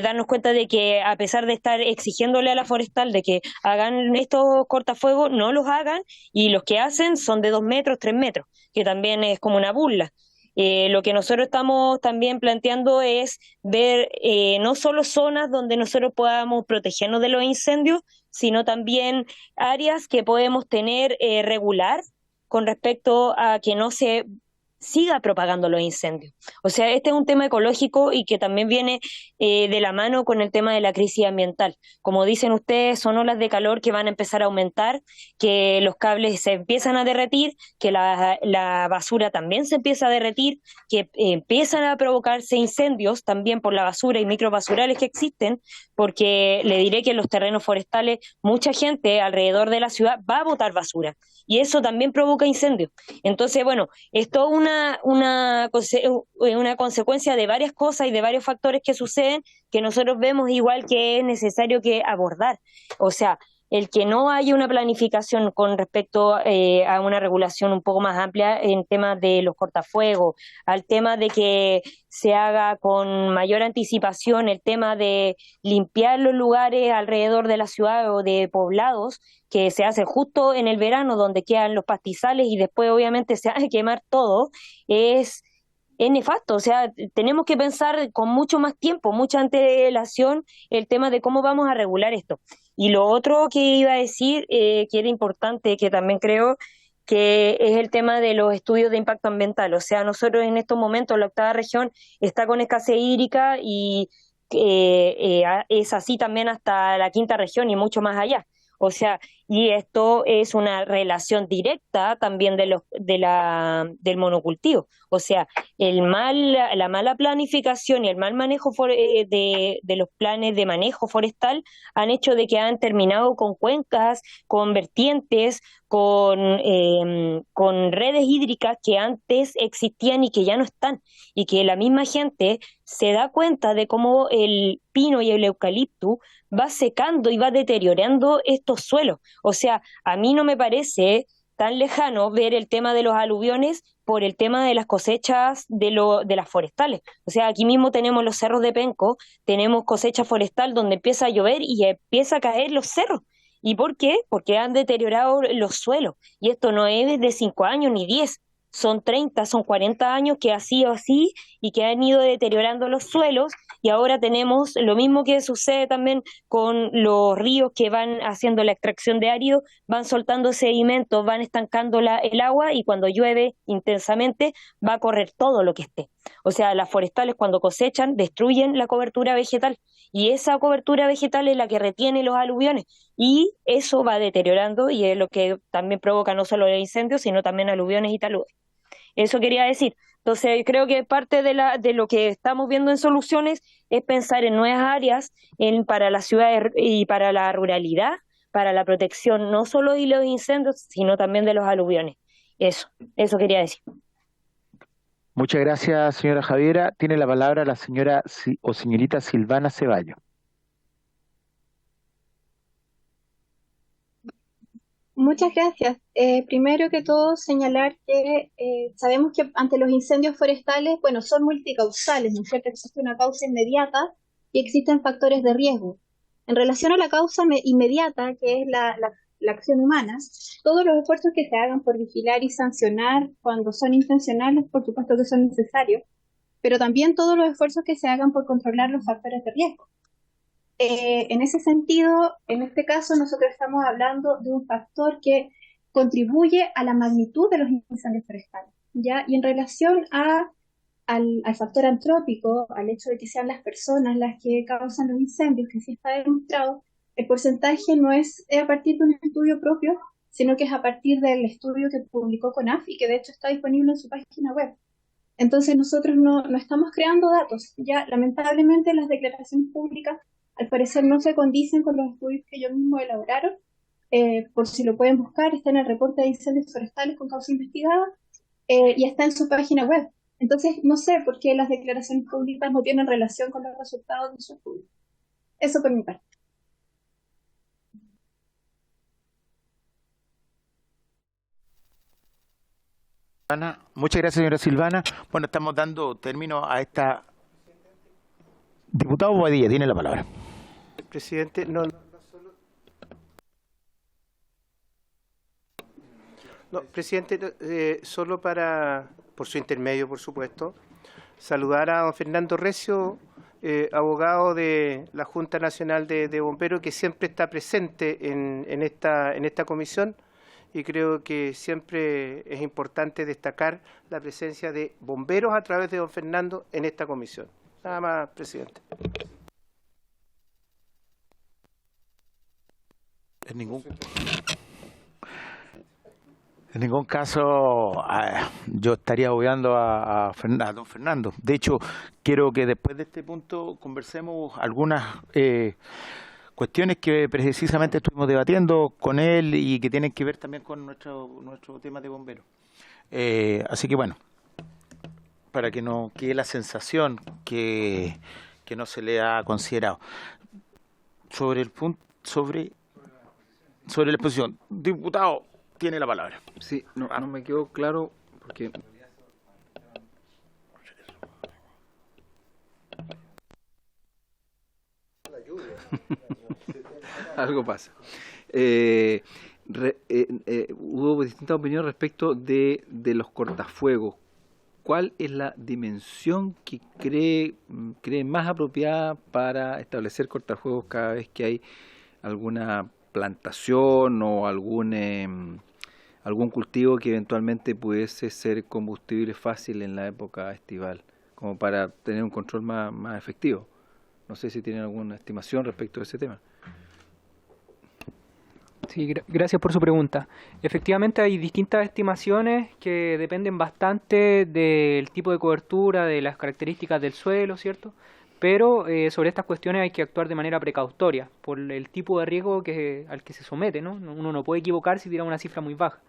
darnos cuenta de que, a pesar de estar exigiéndole a la forestal de que hagan estos cortafuegos, no los hagan, y los que hacen son de 2 metros, 3 metros, que también es como una burla. Lo que nosotros estamos también planteando es ver no solo zonas donde nosotros podamos protegernos de los incendios, sino también áreas que podemos tener regular con respecto a que no se siga propagando los incendios. O sea, este es un tema ecológico y que también viene de la mano con el tema de la crisis ambiental. Como dicen ustedes, son olas de calor que van a empezar a aumentar, que los cables se empiezan a derretir, que la basura también se empieza a derretir, que empiezan a provocarse incendios también por la basura y microbasurales que existen, porque le diré que en los terrenos forestales mucha gente alrededor de la ciudad va a botar basura, y eso también provoca incendios. Entonces, bueno, esto es una consecuencia de varias cosas y de varios factores que suceden, que nosotros vemos igual que es necesario que abordar. O sea, el que no haya una planificación con respecto a una regulación un poco más amplia en temas de los cortafuegos, al tema de que se haga con mayor anticipación el tema de limpiar los lugares alrededor de la ciudad o de poblados, que se hace justo en el verano donde quedan los pastizales y después obviamente se ha de quemar todo, es es nefasto. O sea, tenemos que pensar con mucho más tiempo, mucha antelación, el tema de cómo vamos a regular esto. Y lo otro que iba a decir, que era importante, que también creo que es el tema de los estudios de impacto ambiental. O sea, nosotros en estos momentos, la octava región está con escasez hídrica y es así también hasta la quinta región y mucho más allá. O sea, y esto es una relación directa también del monocultivo. O sea, la mala planificación y el mal manejo de los planes de manejo forestal han hecho de que han terminado con cuencas, con vertientes, con redes hídricas que antes existían y que ya no están. Y que la misma gente se da cuenta de cómo el pino y el eucalipto va secando y va deteriorando estos suelos. O sea, a mí no me parece tan lejano ver el tema de los aluviones por el tema de las cosechas de las forestales. O sea, aquí mismo tenemos los cerros de Penco, tenemos cosecha forestal donde empieza a llover y empieza a caer los cerros. ¿Y por qué? Porque han deteriorado los suelos. Y esto no es de 5 años ni 10, son 30, son 40 años que ha sido así y que han ido deteriorando los suelos, y ahora tenemos lo mismo que sucede también con los ríos que van haciendo la extracción de árido, van soltando sedimentos, van estancando el agua, y cuando llueve intensamente va a correr todo lo que esté. O sea, las forestales cuando cosechan destruyen la cobertura vegetal, y esa cobertura vegetal es la que retiene los aluviones, y eso va deteriorando y es lo que también provoca no solo el incendio, sino también aluviones y taludes. Eso quería decir. Entonces, creo que parte de lo que estamos viendo en soluciones es pensar en nuevas áreas para las ciudades y para la ruralidad, para la protección no solo de los incendios, sino también de los aluviones. Eso quería decir. Muchas gracias, señora Javiera. Tiene la palabra la señora o señorita Silvana Ceballos. Muchas gracias. Primero que todo, señalar que sabemos que ante los incendios forestales, bueno, son multicausales, ¿no es cierto? Existe una causa inmediata y existen factores de riesgo. En relación a la causa inmediata, que es la acción humana, todos los esfuerzos que se hagan por vigilar y sancionar cuando son intencionales, por supuesto que son necesarios, pero también todos los esfuerzos que se hagan por controlar los factores de riesgo. En ese sentido, en este caso, nosotros estamos hablando de un factor que contribuye a la magnitud de los incendios forestales, ¿ya? Y en relación al factor antrópico, al hecho de que sean las personas las que causan los incendios, que sí está demostrado, el porcentaje no es a partir de un estudio propio, sino que es a partir del estudio que publicó CONAF y que de hecho está disponible en su página web. Entonces nosotros no estamos creando datos, ya lamentablemente las declaraciones públicas al parecer no se condicen con los estudios que ellos mismos elaboraron. Por si lo pueden buscar, está en el reporte de incendios forestales con causa investigada y está en su página web. Entonces, no sé por qué las declaraciones públicas no tienen relación con los resultados de su estudio. Eso por mi parte. Muchas gracias, señora Silvana. Bueno, estamos dando término a esta... Diputado Boadilla, tiene la palabra. Presidente, presidente, solo por su intermedio, por supuesto, saludar a don Fernando Recio, abogado de la Junta Nacional de Bomberos, que siempre está presente en esta comisión, y creo que siempre es importante destacar la presencia de bomberos a través de don Fernando en esta comisión. Nada más, presidente. En ningún caso yo estaría obviando a don Fernando. De hecho, quiero que después de este punto conversemos algunas cuestiones que precisamente estuvimos debatiendo con él y que tienen que ver también con nuestro tema de bomberos. Así que bueno, para que no quede la sensación que no se le ha considerado. Sobre el punto, sobre la exposición. Diputado, tiene la palabra. Sí, no me quedó claro porque... Algo pasa. Hubo distintas opiniones respecto de los cortafuegos. ¿cuál es la dimensión que cree más apropiada para establecer cortafuegos cada vez que hay alguna plantación o algún cultivo que eventualmente pudiese ser combustible fácil en la época estival, como para tener un control más efectivo? No sé si tienen alguna estimación respecto a ese tema. Sí, gracias por su pregunta. Efectivamente hay distintas estimaciones que dependen bastante del tipo de cobertura, de las características del suelo, ¿cierto? Pero sobre estas cuestiones hay que actuar de manera precautoria por el tipo de riesgo al que se somete, ¿no? Uno no puede equivocarse y tirar una cifra muy baja.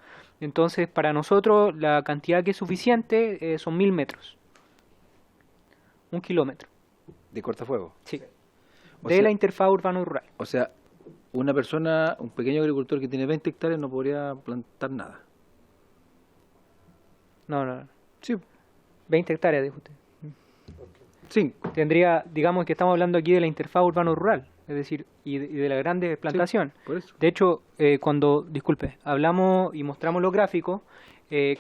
Entonces, para nosotros la cantidad que es suficiente son 1000 metros. 1 kilómetro. ¿De cortafuego? Sí. De la interfaz urbano-rural. O sea, una persona, un pequeño agricultor que tiene 20 hectáreas no podría plantar nada. No. Sí. 20 hectáreas, dijo usted. Sí. Tendría, digamos que estamos hablando aquí de la interfaz urbano-rural, es decir, y de la grande plantación. Sí, por eso. De hecho, cuando hablamos y mostramos los gráficos,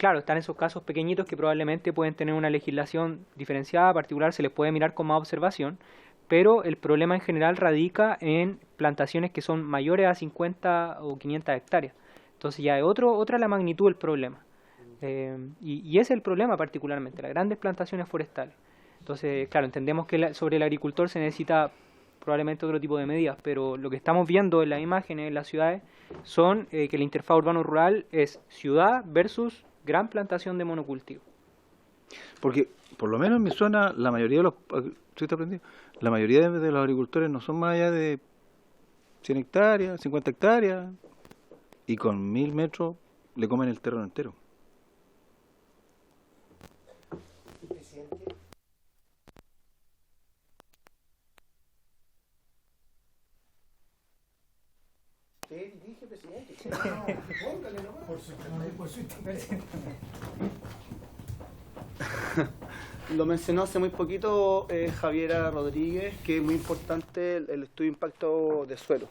claro, están esos casos pequeñitos que probablemente pueden tener una legislación diferenciada, particular, se les puede mirar con más observación, pero el problema en general radica en plantaciones que son mayores a 50 o 500 hectáreas. Entonces ya es otra la magnitud del problema. Y ese es el problema particularmente, las grandes plantaciones forestales. Entonces, claro, entendemos que sobre el agricultor se necesita probablemente otro tipo de medidas, pero lo que estamos viendo en las imágenes en las ciudades son que la interfaz urbano-rural es ciudad versus gran plantación de monocultivo. Porque, por lo menos en mi zona, la mayoría de los agricultores no son más allá de 100 hectáreas, 50 hectáreas, y con 1000 metros le comen el terreno entero. Dije, presidente. Póngale nomás. Por su Lo mencionó hace muy poquito Javiera Rodríguez, que es muy importante el estudio de impacto de suelo.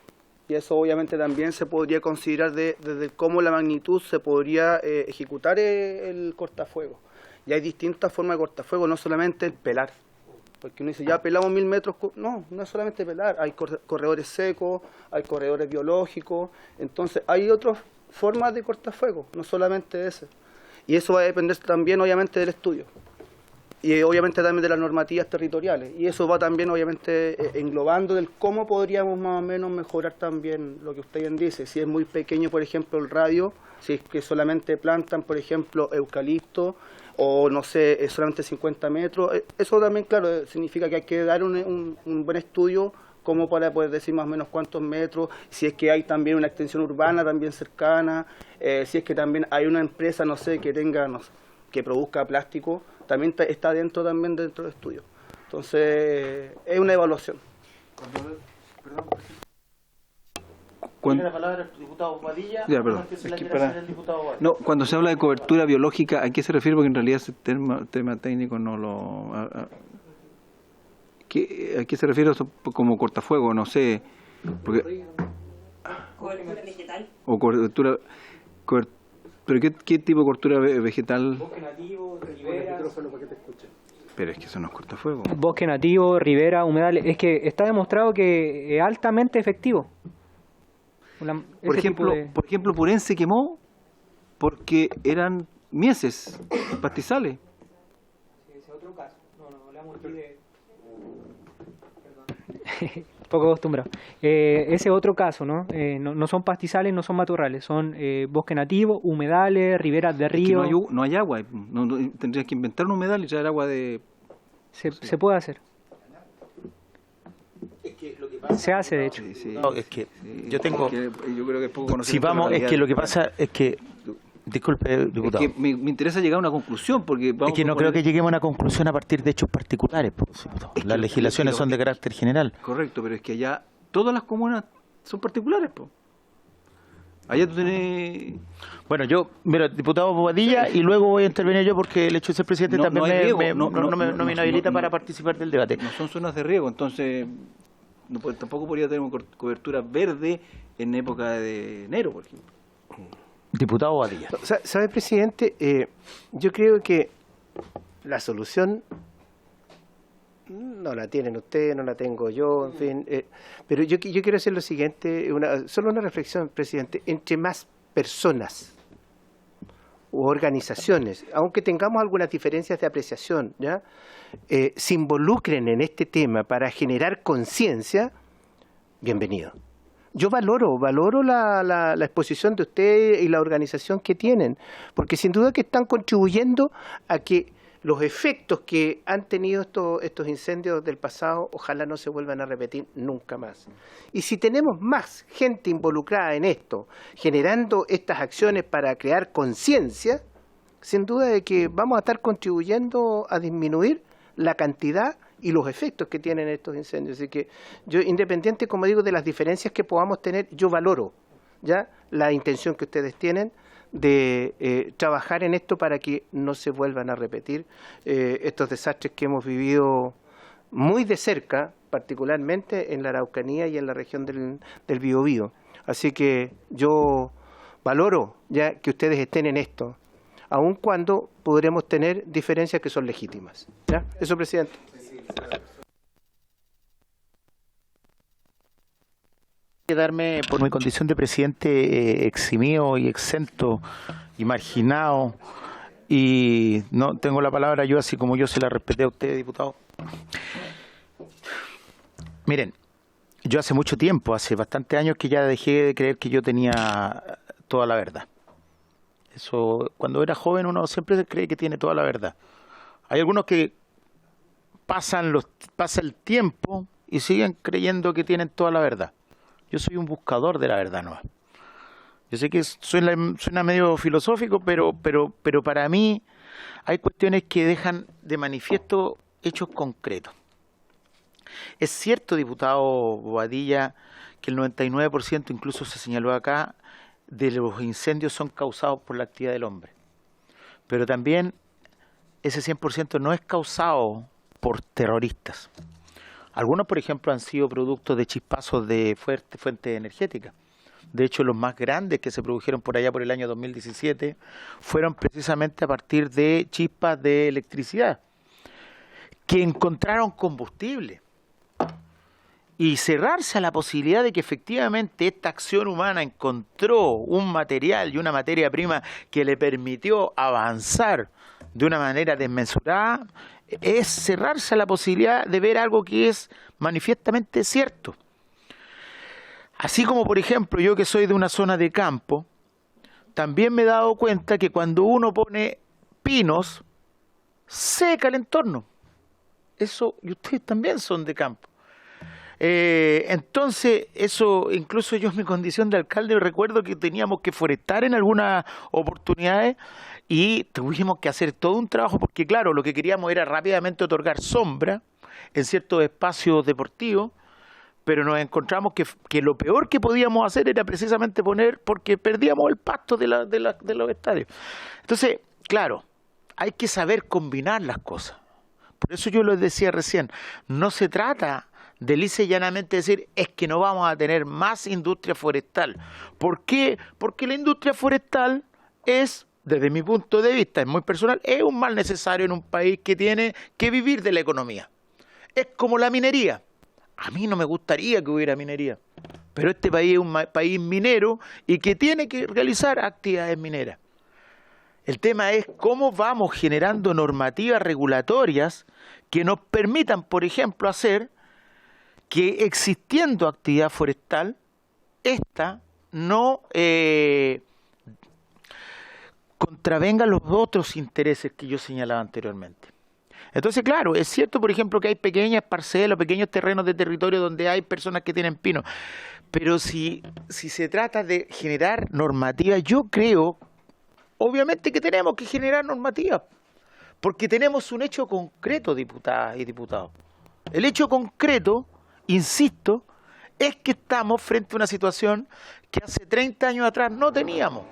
Y eso obviamente también se podría considerar desde cómo la magnitud se podría ejecutar el cortafuego. Y hay distintas formas de cortafuego, no solamente el pelar. Porque uno dice, ya pelamos 1000 metros, no es solamente pelar, hay corredores secos, hay corredores biológicos, entonces hay otras formas de cortafuego, no solamente ese. Y eso va a depender también obviamente del estudio, y obviamente también de las normativas territoriales, y eso va también obviamente englobando del cómo podríamos más o menos mejorar también lo que usted bien dice, si es muy pequeño por ejemplo el radio, si es que solamente plantan por ejemplo eucalipto, o no sé, solamente 50 metros, eso también, claro, significa que hay que dar un buen estudio como para poder decir más o menos cuántos metros, si es que hay también una extensión urbana también cercana, si es que también hay una empresa, no sé, que tenga, que produzca plástico, también está dentro del estudio. Entonces, es una evaluación. Tiene la palabra el diputado Padilla. Ya, perdón. El diputado Padilla. No, cuando se habla de cobertura biológica, ¿a qué se refiere? Porque en realidad ese tema técnico no lo... ¿A qué se refiere eso como cortafuego? No sé. Porque... ¿Cobertura vegetal? O cobertura... ¿Pero qué tipo de cobertura vegetal? Bosque nativo, riberas... Pero es que eso no es cortafuego. Bosque nativo, ribera, humedales... Es que está demostrado que es altamente efectivo. Por ejemplo, Purén se quemó porque eran mieses, pastizales. Ese otro caso. No, hablamos aquí de... Perdón. Poco acostumbrado. Ese otro caso, ¿no? No son pastizales, no son matorrales, son bosque nativo, humedales, riberas de río. Es que no hay agua, tendrías que inventar un humedal y traer agua de... Se puede hacer. Se hace, de hecho. Sí. No, es que yo tengo... yo creo que es poco conocido. Si vamos, es que lo que pasa es que... Disculpe, diputado. Es que me interesa llegar a una conclusión, porque... Es que no creo que lleguemos a una conclusión a partir de hechos particulares. Las legislaciones son de carácter general. Correcto, pero es que allá todas las comunas son particulares, Allá tú tenés... Bueno, mira, diputado Bobadilla, y luego voy a intervenir yo porque el hecho de ser presidente también no me inhabilita para participar del debate. No son zonas de riego, entonces tampoco podría tener una cobertura verde en época de enero, por ejemplo. Diputado Bobadilla. ¿Sabe, presidente? Yo creo que La solución no la tienen ustedes, no la tengo yo, en fin. Pero yo quiero hacer lo siguiente, solo una reflexión, presidente. Entre más personas u organizaciones, aunque tengamos algunas diferencias de apreciación, ¿ya? Se involucren en este tema para generar conciencia, bienvenido. Yo valoro la exposición de ustedes y la organización que tienen, porque sin duda que están contribuyendo a que los efectos que han tenido estos incendios del pasado, ojalá no se vuelvan a repetir nunca más. Y si tenemos más gente involucrada en esto, generando estas acciones para crear conciencia, sin duda de que vamos a estar contribuyendo a disminuir la cantidad y los efectos que tienen estos incendios. Así que yo, independiente, como digo, de las diferencias que podamos tener, yo valoro ya la intención que ustedes tienen de trabajar en esto para que no se vuelvan a repetir estos desastres que hemos vivido muy de cerca, particularmente en la Araucanía y en la región del Biobío. Así que yo valoro ya que ustedes estén en esto, aun cuando podremos tener diferencias que son legítimas. ¿Ya? Eso, presidente. Darme por mi condición de presidente eximido y exento y marginado, y no tengo la palabra yo, así como yo se la respeté a usted, diputado. Miren, yo hace mucho tiempo, hace bastantes años, que ya dejé de creer que yo tenía toda la verdad. Eso, cuando era joven, uno siempre cree que tiene toda la verdad. Hay algunos que pasa el tiempo y siguen creyendo que tienen toda la verdad. Yo soy un buscador de la verdad nueva. Yo sé que suena medio filosófico, pero para mí hay cuestiones que dejan de manifiesto hechos concretos. Es cierto, diputado Bobadilla, que el 99%, incluso se señaló acá, de los incendios son causados por la actividad del hombre. Pero también ese 100% no es causado por terroristas. Algunos, por ejemplo, han sido productos de chispazos de fuentes energéticas. De hecho, los más grandes que se produjeron por allá por el año 2017 fueron precisamente a partir de chispas de electricidad que encontraron combustible. Y cerrarse a la posibilidad de que efectivamente esta acción humana encontró un material y una materia prima que le permitió avanzar de una manera desmesurada, es cerrarse a la posibilidad de ver algo que es manifiestamente cierto. Así como, por ejemplo, yo que soy de una zona de campo, también me he dado cuenta que cuando uno pone pinos, seca el entorno. Eso, y ustedes también son de campo. Entonces, eso, incluso yo en mi condición de alcalde recuerdo que teníamos que forestar en algunas oportunidades y tuvimos que hacer todo un trabajo porque, claro, lo que queríamos era rápidamente otorgar sombra en ciertos espacios deportivos, pero nos encontramos que lo peor que podíamos hacer era precisamente poner, porque perdíamos el pasto de los estadios. Entonces, claro, hay que saber combinar las cosas. Por eso yo les decía recién, no se trata de lisa y llanamente decir es que no vamos a tener más industria forestal. ¿Por qué? Porque la industria forestal es, desde mi punto de vista, es muy personal, es un mal necesario en un país que tiene que vivir de la economía. Es como la minería. A mí no me gustaría que hubiera minería, pero este país es un país minero y que tiene que realizar actividades mineras. El tema es cómo vamos generando normativas regulatorias que nos permitan, por ejemplo, hacer que existiendo actividad forestal, esta no contravenga los otros intereses que yo señalaba anteriormente. Entonces, claro, es cierto, por ejemplo, que hay pequeñas parcelas, pequeños terrenos de territorio donde hay personas que tienen pinos, pero si se trata de generar normativas, yo creo, obviamente que tenemos que generar normativas, porque tenemos un hecho concreto, diputadas y diputados. El hecho concreto, insisto, es que estamos frente a una situación que hace 30 años atrás no teníamos.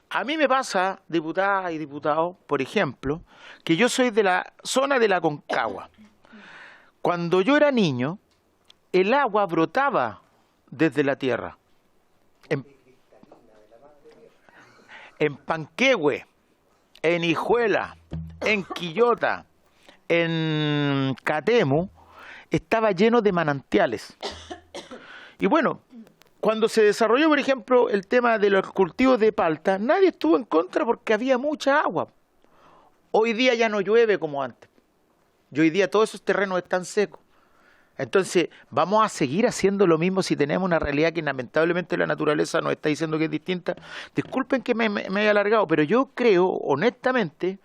A mí me pasa, diputadas y diputados, por ejemplo, que yo soy de la zona de la Concagua. Cuando yo era niño, el agua brotaba desde la tierra. En Panquehue, en Hijuela, en Quillota, en Catemu, estaba lleno de manantiales. Y bueno, cuando se desarrolló, por ejemplo, el tema de los cultivos de palta, nadie estuvo en contra porque había mucha agua. Hoy día ya no llueve como antes. Y hoy día todos esos terrenos están secos. Entonces, ¿vamos a seguir haciendo lo mismo si tenemos una realidad que lamentablemente la naturaleza nos está diciendo que es distinta? Disculpen que me haya alargado, pero yo creo, honestamente,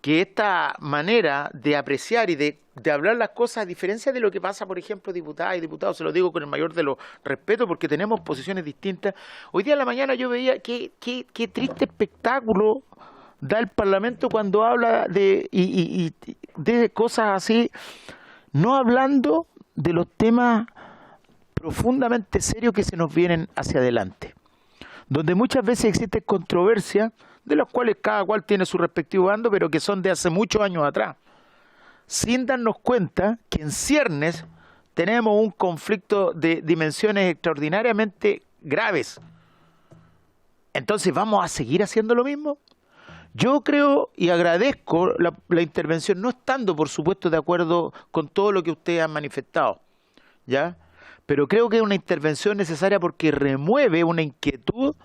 que esta manera de apreciar y de hablar las cosas, a diferencia de lo que pasa, por ejemplo, diputadas y diputados, se lo digo con el mayor de los respetos porque tenemos posiciones distintas. Hoy día en la mañana yo veía qué triste espectáculo da el Parlamento cuando habla de cosas así, no hablando de los temas profundamente serios que se nos vienen hacia adelante, donde muchas veces existe controversia, de las cuales cada cual tiene su respectivo bando, pero que son de hace muchos años atrás, sin darnos cuenta que en ciernes tenemos un conflicto de dimensiones extraordinariamente graves. Entonces, ¿vamos a seguir haciendo lo mismo? Yo creo y agradezco la intervención, no estando, por supuesto, de acuerdo con todo lo que ustedes han manifestado, ¿ya? Pero creo que es una intervención necesaria porque remueve una inquietud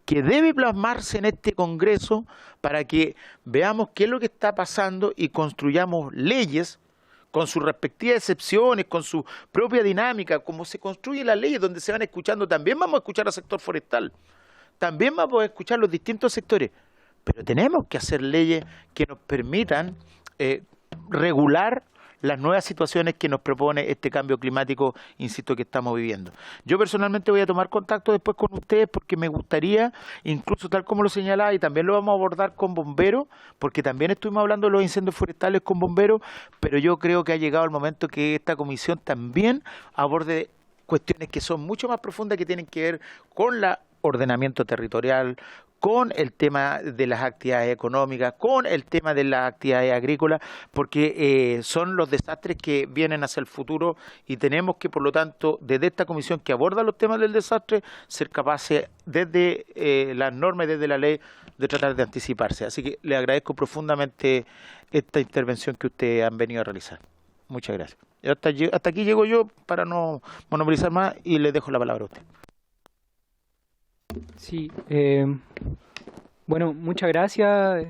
que debe plasmarse en este Congreso para que veamos qué es lo que está pasando y construyamos leyes con sus respectivas excepciones, con su propia dinámica, como se construyen las leyes, donde se van escuchando. También vamos a escuchar al sector forestal, también vamos a escuchar los distintos sectores, pero tenemos que hacer leyes que nos permitan regular las nuevas situaciones que nos propone este cambio climático, insisto, que estamos viviendo. Yo personalmente voy a tomar contacto después con ustedes porque me gustaría, incluso tal como lo señalaba, y también lo vamos a abordar con bomberos, porque también estuvimos hablando de los incendios forestales con bomberos, pero yo creo que ha llegado el momento que esta comisión también aborde cuestiones que son mucho más profundas, que tienen que ver con el ordenamiento territorial, con el tema de las actividades económicas, con el tema de las actividades agrícolas, porque son los desastres que vienen hacia el futuro y tenemos que, por lo tanto, desde esta comisión que aborda los temas del desastre, ser capaces, desde las normas y desde la ley, de tratar de anticiparse. Así que le agradezco profundamente esta intervención que ustedes han venido a realizar. Muchas gracias. Hasta aquí llego yo para no monopolizar más y le dejo la palabra a usted. Sí, bueno, muchas gracias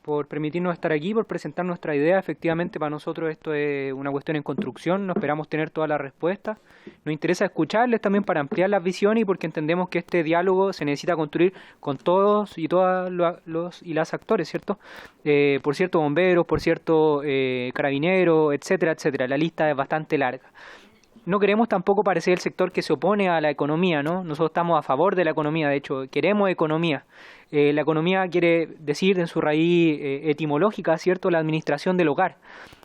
por permitirnos estar aquí, por presentar nuestra idea. Efectivamente, para nosotros esto es una cuestión en construcción, no esperamos tener todas las respuestas. Nos interesa escucharles también para ampliar las visiones y porque entendemos que este diálogo se necesita construir con todos y todas los y las actores, ¿cierto? Por cierto, bomberos, por cierto, carabineros, etcétera, etcétera. La lista es bastante larga. No queremos tampoco parecer el sector que se opone a la economía, ¿no? Nosotros estamos a favor de la economía, de hecho, queremos economía. La economía quiere decir en su raíz etimológica, ¿cierto?, la administración del hogar,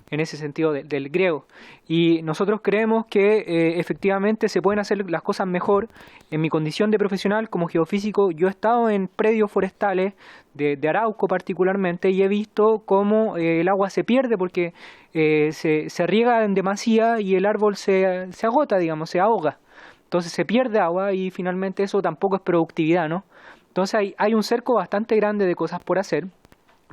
en ese sentido del griego. Y nosotros creemos que efectivamente se pueden hacer las cosas mejor. En mi condición de profesional como geofísico, yo he estado en predios forestales de Arauco particularmente y he visto cómo el agua se pierde porque se riega en demasía y el árbol se agota, digamos, se ahoga. Entonces se pierde agua y finalmente eso tampoco es productividad, ¿no? Entonces hay un cerco bastante grande de cosas por hacer.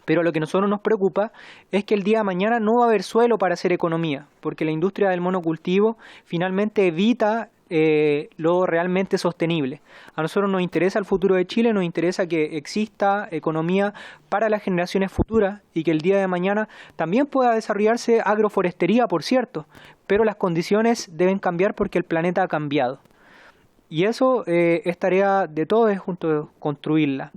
Pero lo que a nosotros nos preocupa es que el día de mañana no va a haber suelo para hacer economía, porque la industria del monocultivo finalmente evita lo realmente sostenible. A nosotros nos interesa el futuro de Chile, nos interesa que exista economía para las generaciones futuras y que el día de mañana también pueda desarrollarse agroforestería, por cierto, pero las condiciones deben cambiar porque el planeta ha cambiado. Y eso es tarea de todos juntos construirla.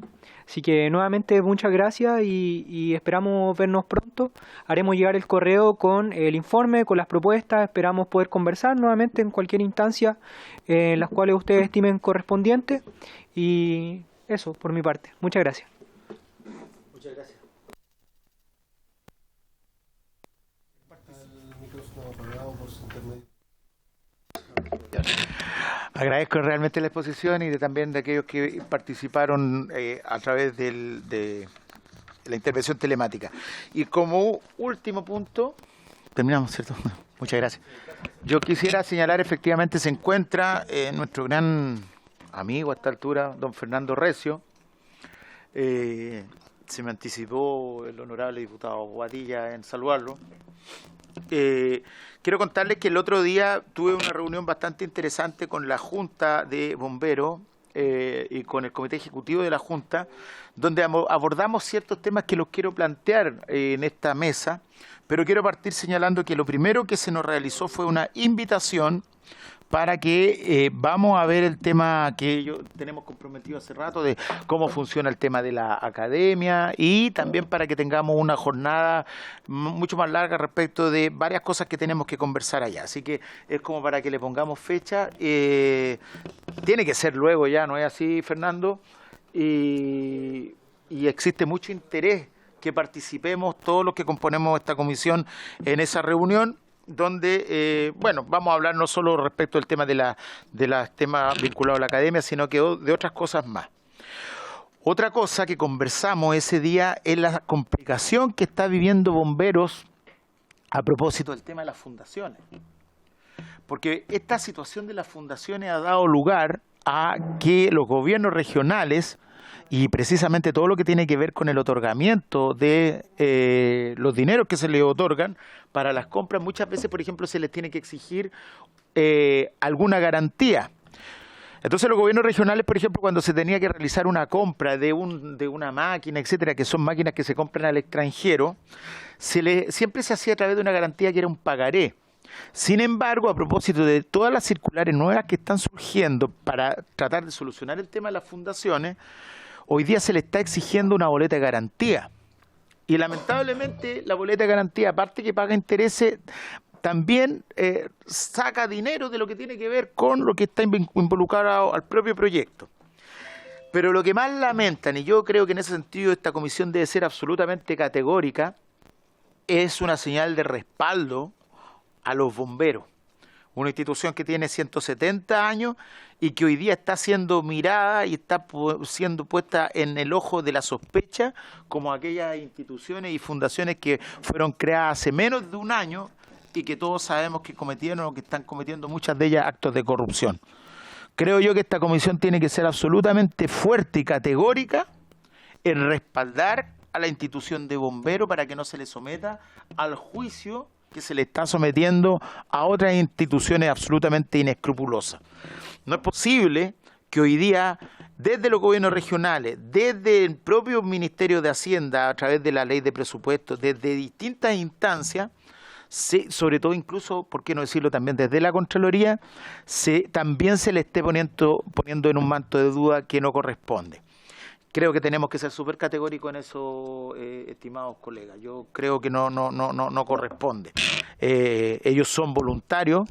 Así que nuevamente muchas gracias y esperamos vernos pronto. Haremos llegar el correo con el informe, con las propuestas. Esperamos poder conversar nuevamente en cualquier instancia en las cuales ustedes estimen correspondiente. Y eso por mi parte. Muchas gracias. Muchas gracias. Agradezco realmente la exposición y también de aquellos que participaron a través de la intervención telemática. Y como último punto, terminamos, ¿cierto? Muchas gracias. Yo quisiera señalar, efectivamente, se encuentra nuestro gran amigo a esta altura, don Fernando Recio, se me anticipó el honorable diputado Boadilla en saludarlo. Quiero contarles que el otro día tuve una reunión bastante interesante con la Junta de Bomberos y con el Comité Ejecutivo de la Junta, donde abordamos ciertos temas que los quiero plantear en esta mesa, pero quiero partir señalando que lo primero que se nos realizó fue una invitación para que vamos a ver el tema que tenemos comprometido hace rato de cómo funciona el tema de la academia y también para que tengamos una jornada mucho más larga respecto de varias cosas que tenemos que conversar allá. Así que es como para que le pongamos fecha. Tiene que ser luego ya, ¿no es así, Fernando? Y existe mucho interés que participemos todos los que componemos esta comisión en esa reunión, donde, vamos a hablar no solo respecto al tema de los temas vinculados a la academia, sino que de otras cosas más. Otra cosa que conversamos ese día es la complicación que está viviendo Bomberos a propósito del tema de las fundaciones. Porque esta situación de las fundaciones ha dado lugar a que los gobiernos regionales y precisamente todo lo que tiene que ver con el otorgamiento de los dineros que se les otorgan para las compras, muchas veces, por ejemplo, se les tiene que exigir alguna garantía. Entonces los gobiernos regionales, por ejemplo, cuando se tenía que realizar una compra de una máquina, etcétera, que son máquinas que se compran al extranjero, siempre se hacía a través de una garantía que era un pagaré. Sin embargo, a propósito de todas las circulares nuevas que están surgiendo para tratar de solucionar el tema de las fundaciones, hoy día se le está exigiendo una boleta de garantía. Y lamentablemente la boleta de garantía, aparte que paga intereses, también saca dinero de lo que tiene que ver con lo que está involucrado al propio proyecto. Pero lo que más lamentan, y yo creo que en ese sentido esta comisión debe ser absolutamente categórica, es una señal de respaldo a los bomberos. Una institución que tiene 170 años y que hoy día está siendo mirada y está siendo puesta en el ojo de la sospecha como aquellas instituciones y fundaciones que fueron creadas hace menos de un año y que todos sabemos que cometieron o que están cometiendo muchas de ellas actos de corrupción. Creo yo que esta comisión tiene que ser absolutamente fuerte y categórica en respaldar a la institución de bomberos para que no se le someta al juicio que se le está sometiendo a otras instituciones absolutamente inescrupulosas. No es posible que hoy día, desde los gobiernos regionales, desde el propio Ministerio de Hacienda, a través de la ley de presupuestos, desde distintas instancias, sobre todo incluso, por qué no decirlo también, desde la Contraloría, también se le esté poniendo en un manto de duda que no corresponde. Creo que tenemos que ser súper categóricos en eso, estimados colegas. Yo creo que no corresponde. Ellos son voluntarios.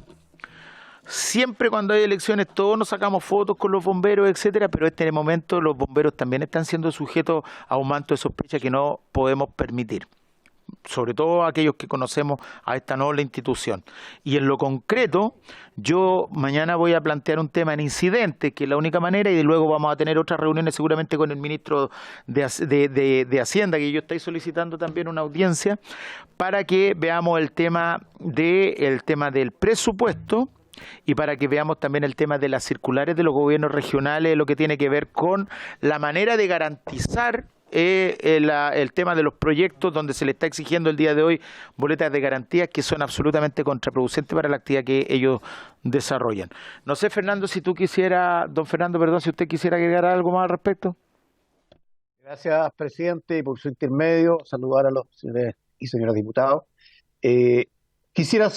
Siempre cuando hay elecciones todos nos sacamos fotos con los bomberos, etcétera, pero en este momento los bomberos también están siendo sujetos a un manto de sospecha que no podemos permitir. Sobre todo aquellos que conocemos a esta noble institución. Y en lo concreto, yo mañana voy a plantear un tema en incidentes, que es la única manera, y luego vamos a tener otras reuniones seguramente con el ministro de Hacienda, que yo estoy solicitando también una audiencia, para que veamos el tema del presupuesto y para que veamos también el tema de las circulares de los gobiernos regionales, lo que tiene que ver con la manera de garantizar el tema de los proyectos donde se le está exigiendo el día de hoy boletas de garantías que son absolutamente contraproducentes para la actividad que ellos desarrollan. No sé, Fernando, si usted quisiera agregar algo más al respecto. Gracias, presidente, y por su intermedio, saludar a los señores y señoras diputados. Quisiera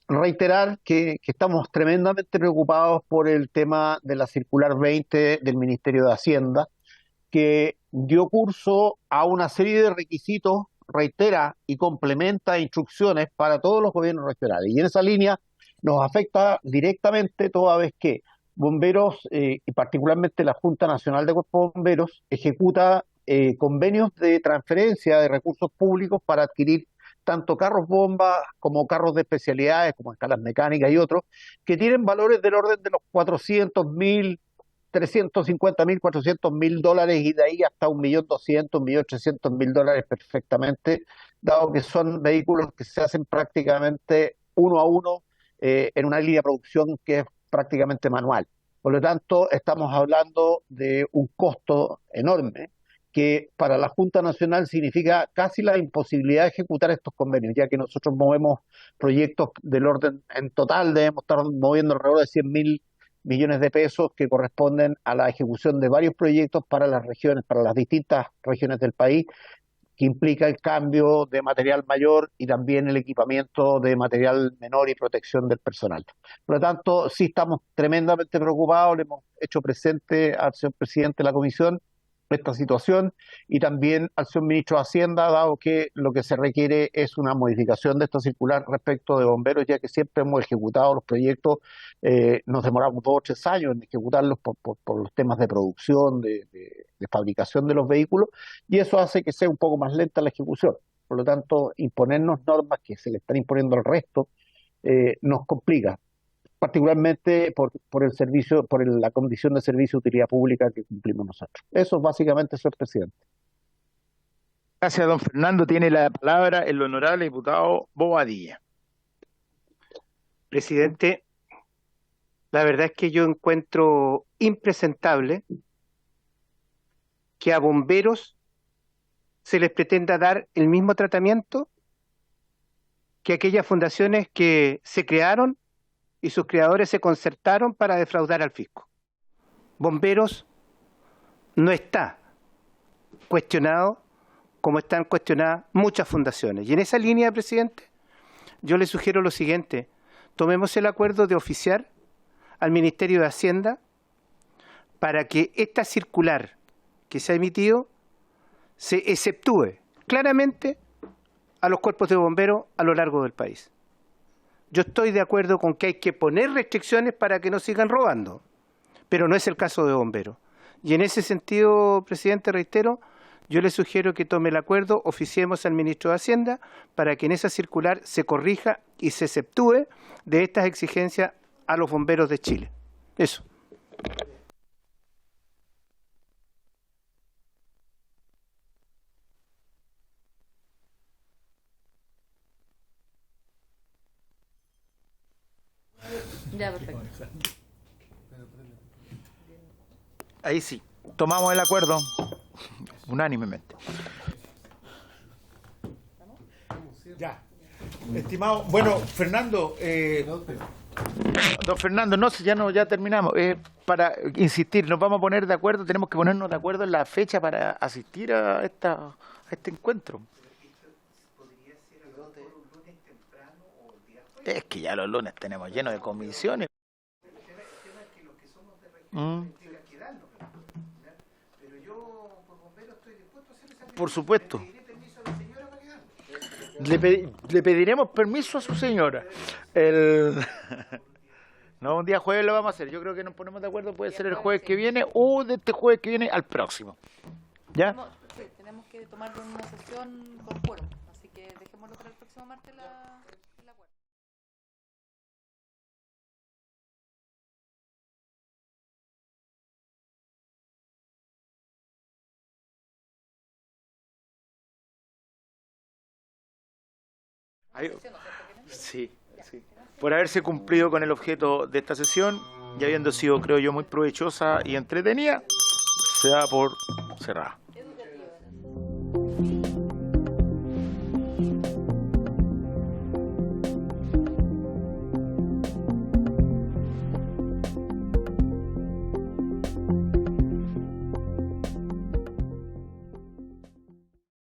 reiterar que estamos tremendamente preocupados por el tema de la circular 20 del Ministerio de Hacienda, que dio curso a una serie de requisitos, reitera y complementa instrucciones para todos los gobiernos regionales. Y en esa línea nos afecta directamente toda vez que bomberos, y particularmente la Junta Nacional de Cuerpos de Bomberos, ejecuta convenios de transferencia de recursos públicos para adquirir tanto carros bomba como carros de especialidades, como escalas mecánicas y otros, que tienen valores del orden de los 400.000, 350.000, 400.000 dólares y de ahí hasta 1.200.000, 1.300.000 dólares perfectamente, dado que son vehículos que se hacen prácticamente uno a uno en una línea de producción que es prácticamente manual. Por lo tanto, estamos hablando de un costo enorme que para la Junta Nacional significa casi la imposibilidad de ejecutar estos convenios, ya que nosotros movemos proyectos del orden, en total debemos estar moviendo alrededor de 100.000 millones de pesos que corresponden a la ejecución de varios proyectos para las regiones, para las distintas regiones del país, que implica el cambio de material mayor y también el equipamiento de material menor y protección del personal. Por lo tanto, sí estamos tremendamente preocupados, le hemos hecho presente al señor presidente de la comisión esta situación y también al señor ministro de Hacienda, dado que lo que se requiere es una modificación de esta circular respecto de bomberos, ya que siempre hemos ejecutado los proyectos, nos demoramos 2 o 3 años en ejecutarlos por los temas de producción, de fabricación de los vehículos, y eso hace que sea un poco más lenta la ejecución. Por lo tanto, imponernos normas que se le están imponiendo al resto nos complica, particularmente por el servicio, la condición de servicio de utilidad pública que cumplimos nosotros. Eso es básicamente, señor presidente. Gracias, don Fernando. Tiene la palabra el honorable diputado Bobadilla. Presidente, la verdad es que yo encuentro impresentable que a bomberos se les pretenda dar el mismo tratamiento que aquellas fundaciones que se crearon y sus creadores se concertaron para defraudar al fisco. Bomberos no está cuestionado como están cuestionadas muchas fundaciones. Y en esa línea, presidente, yo le sugiero lo siguiente: tomemos el acuerdo de oficiar al Ministerio de Hacienda para que esta circular que se ha emitido se exceptúe claramente a los cuerpos de bomberos a lo largo del país. Yo estoy de acuerdo con que hay que poner restricciones para que no sigan robando, pero no es el caso de bomberos. Y en ese sentido, presidente, reitero, yo le sugiero que tome el acuerdo, oficiemos al ministro de Hacienda para que en esa circular se corrija y se exceptúe de estas exigencias a los bomberos de Chile. Eso. Ya, perfecto. Ahí sí, tomamos el acuerdo unánimemente. Ya. Estimado, bueno, Fernando, don Fernando, no, ya terminamos. Para insistir, nos vamos a poner de acuerdo, tenemos que ponernos de acuerdo en la fecha para asistir a este encuentro. Es que ya los lunes tenemos lleno de comisiones. Por supuesto. Le pediremos permiso a su señora. No, un día jueves lo vamos a hacer. Yo creo que nos ponemos de acuerdo, puede ser el jueves que viene o de este jueves que viene al próximo. ¿Ya? Sí, tenemos que tomarlo en una sesión con quórum, así que dejémoslo para el próximo martes el acuerdo. Sí. Por haberse cumplido con el objeto de esta sesión y habiendo sido, creo yo, muy provechosa y entretenida, se da por cerrada.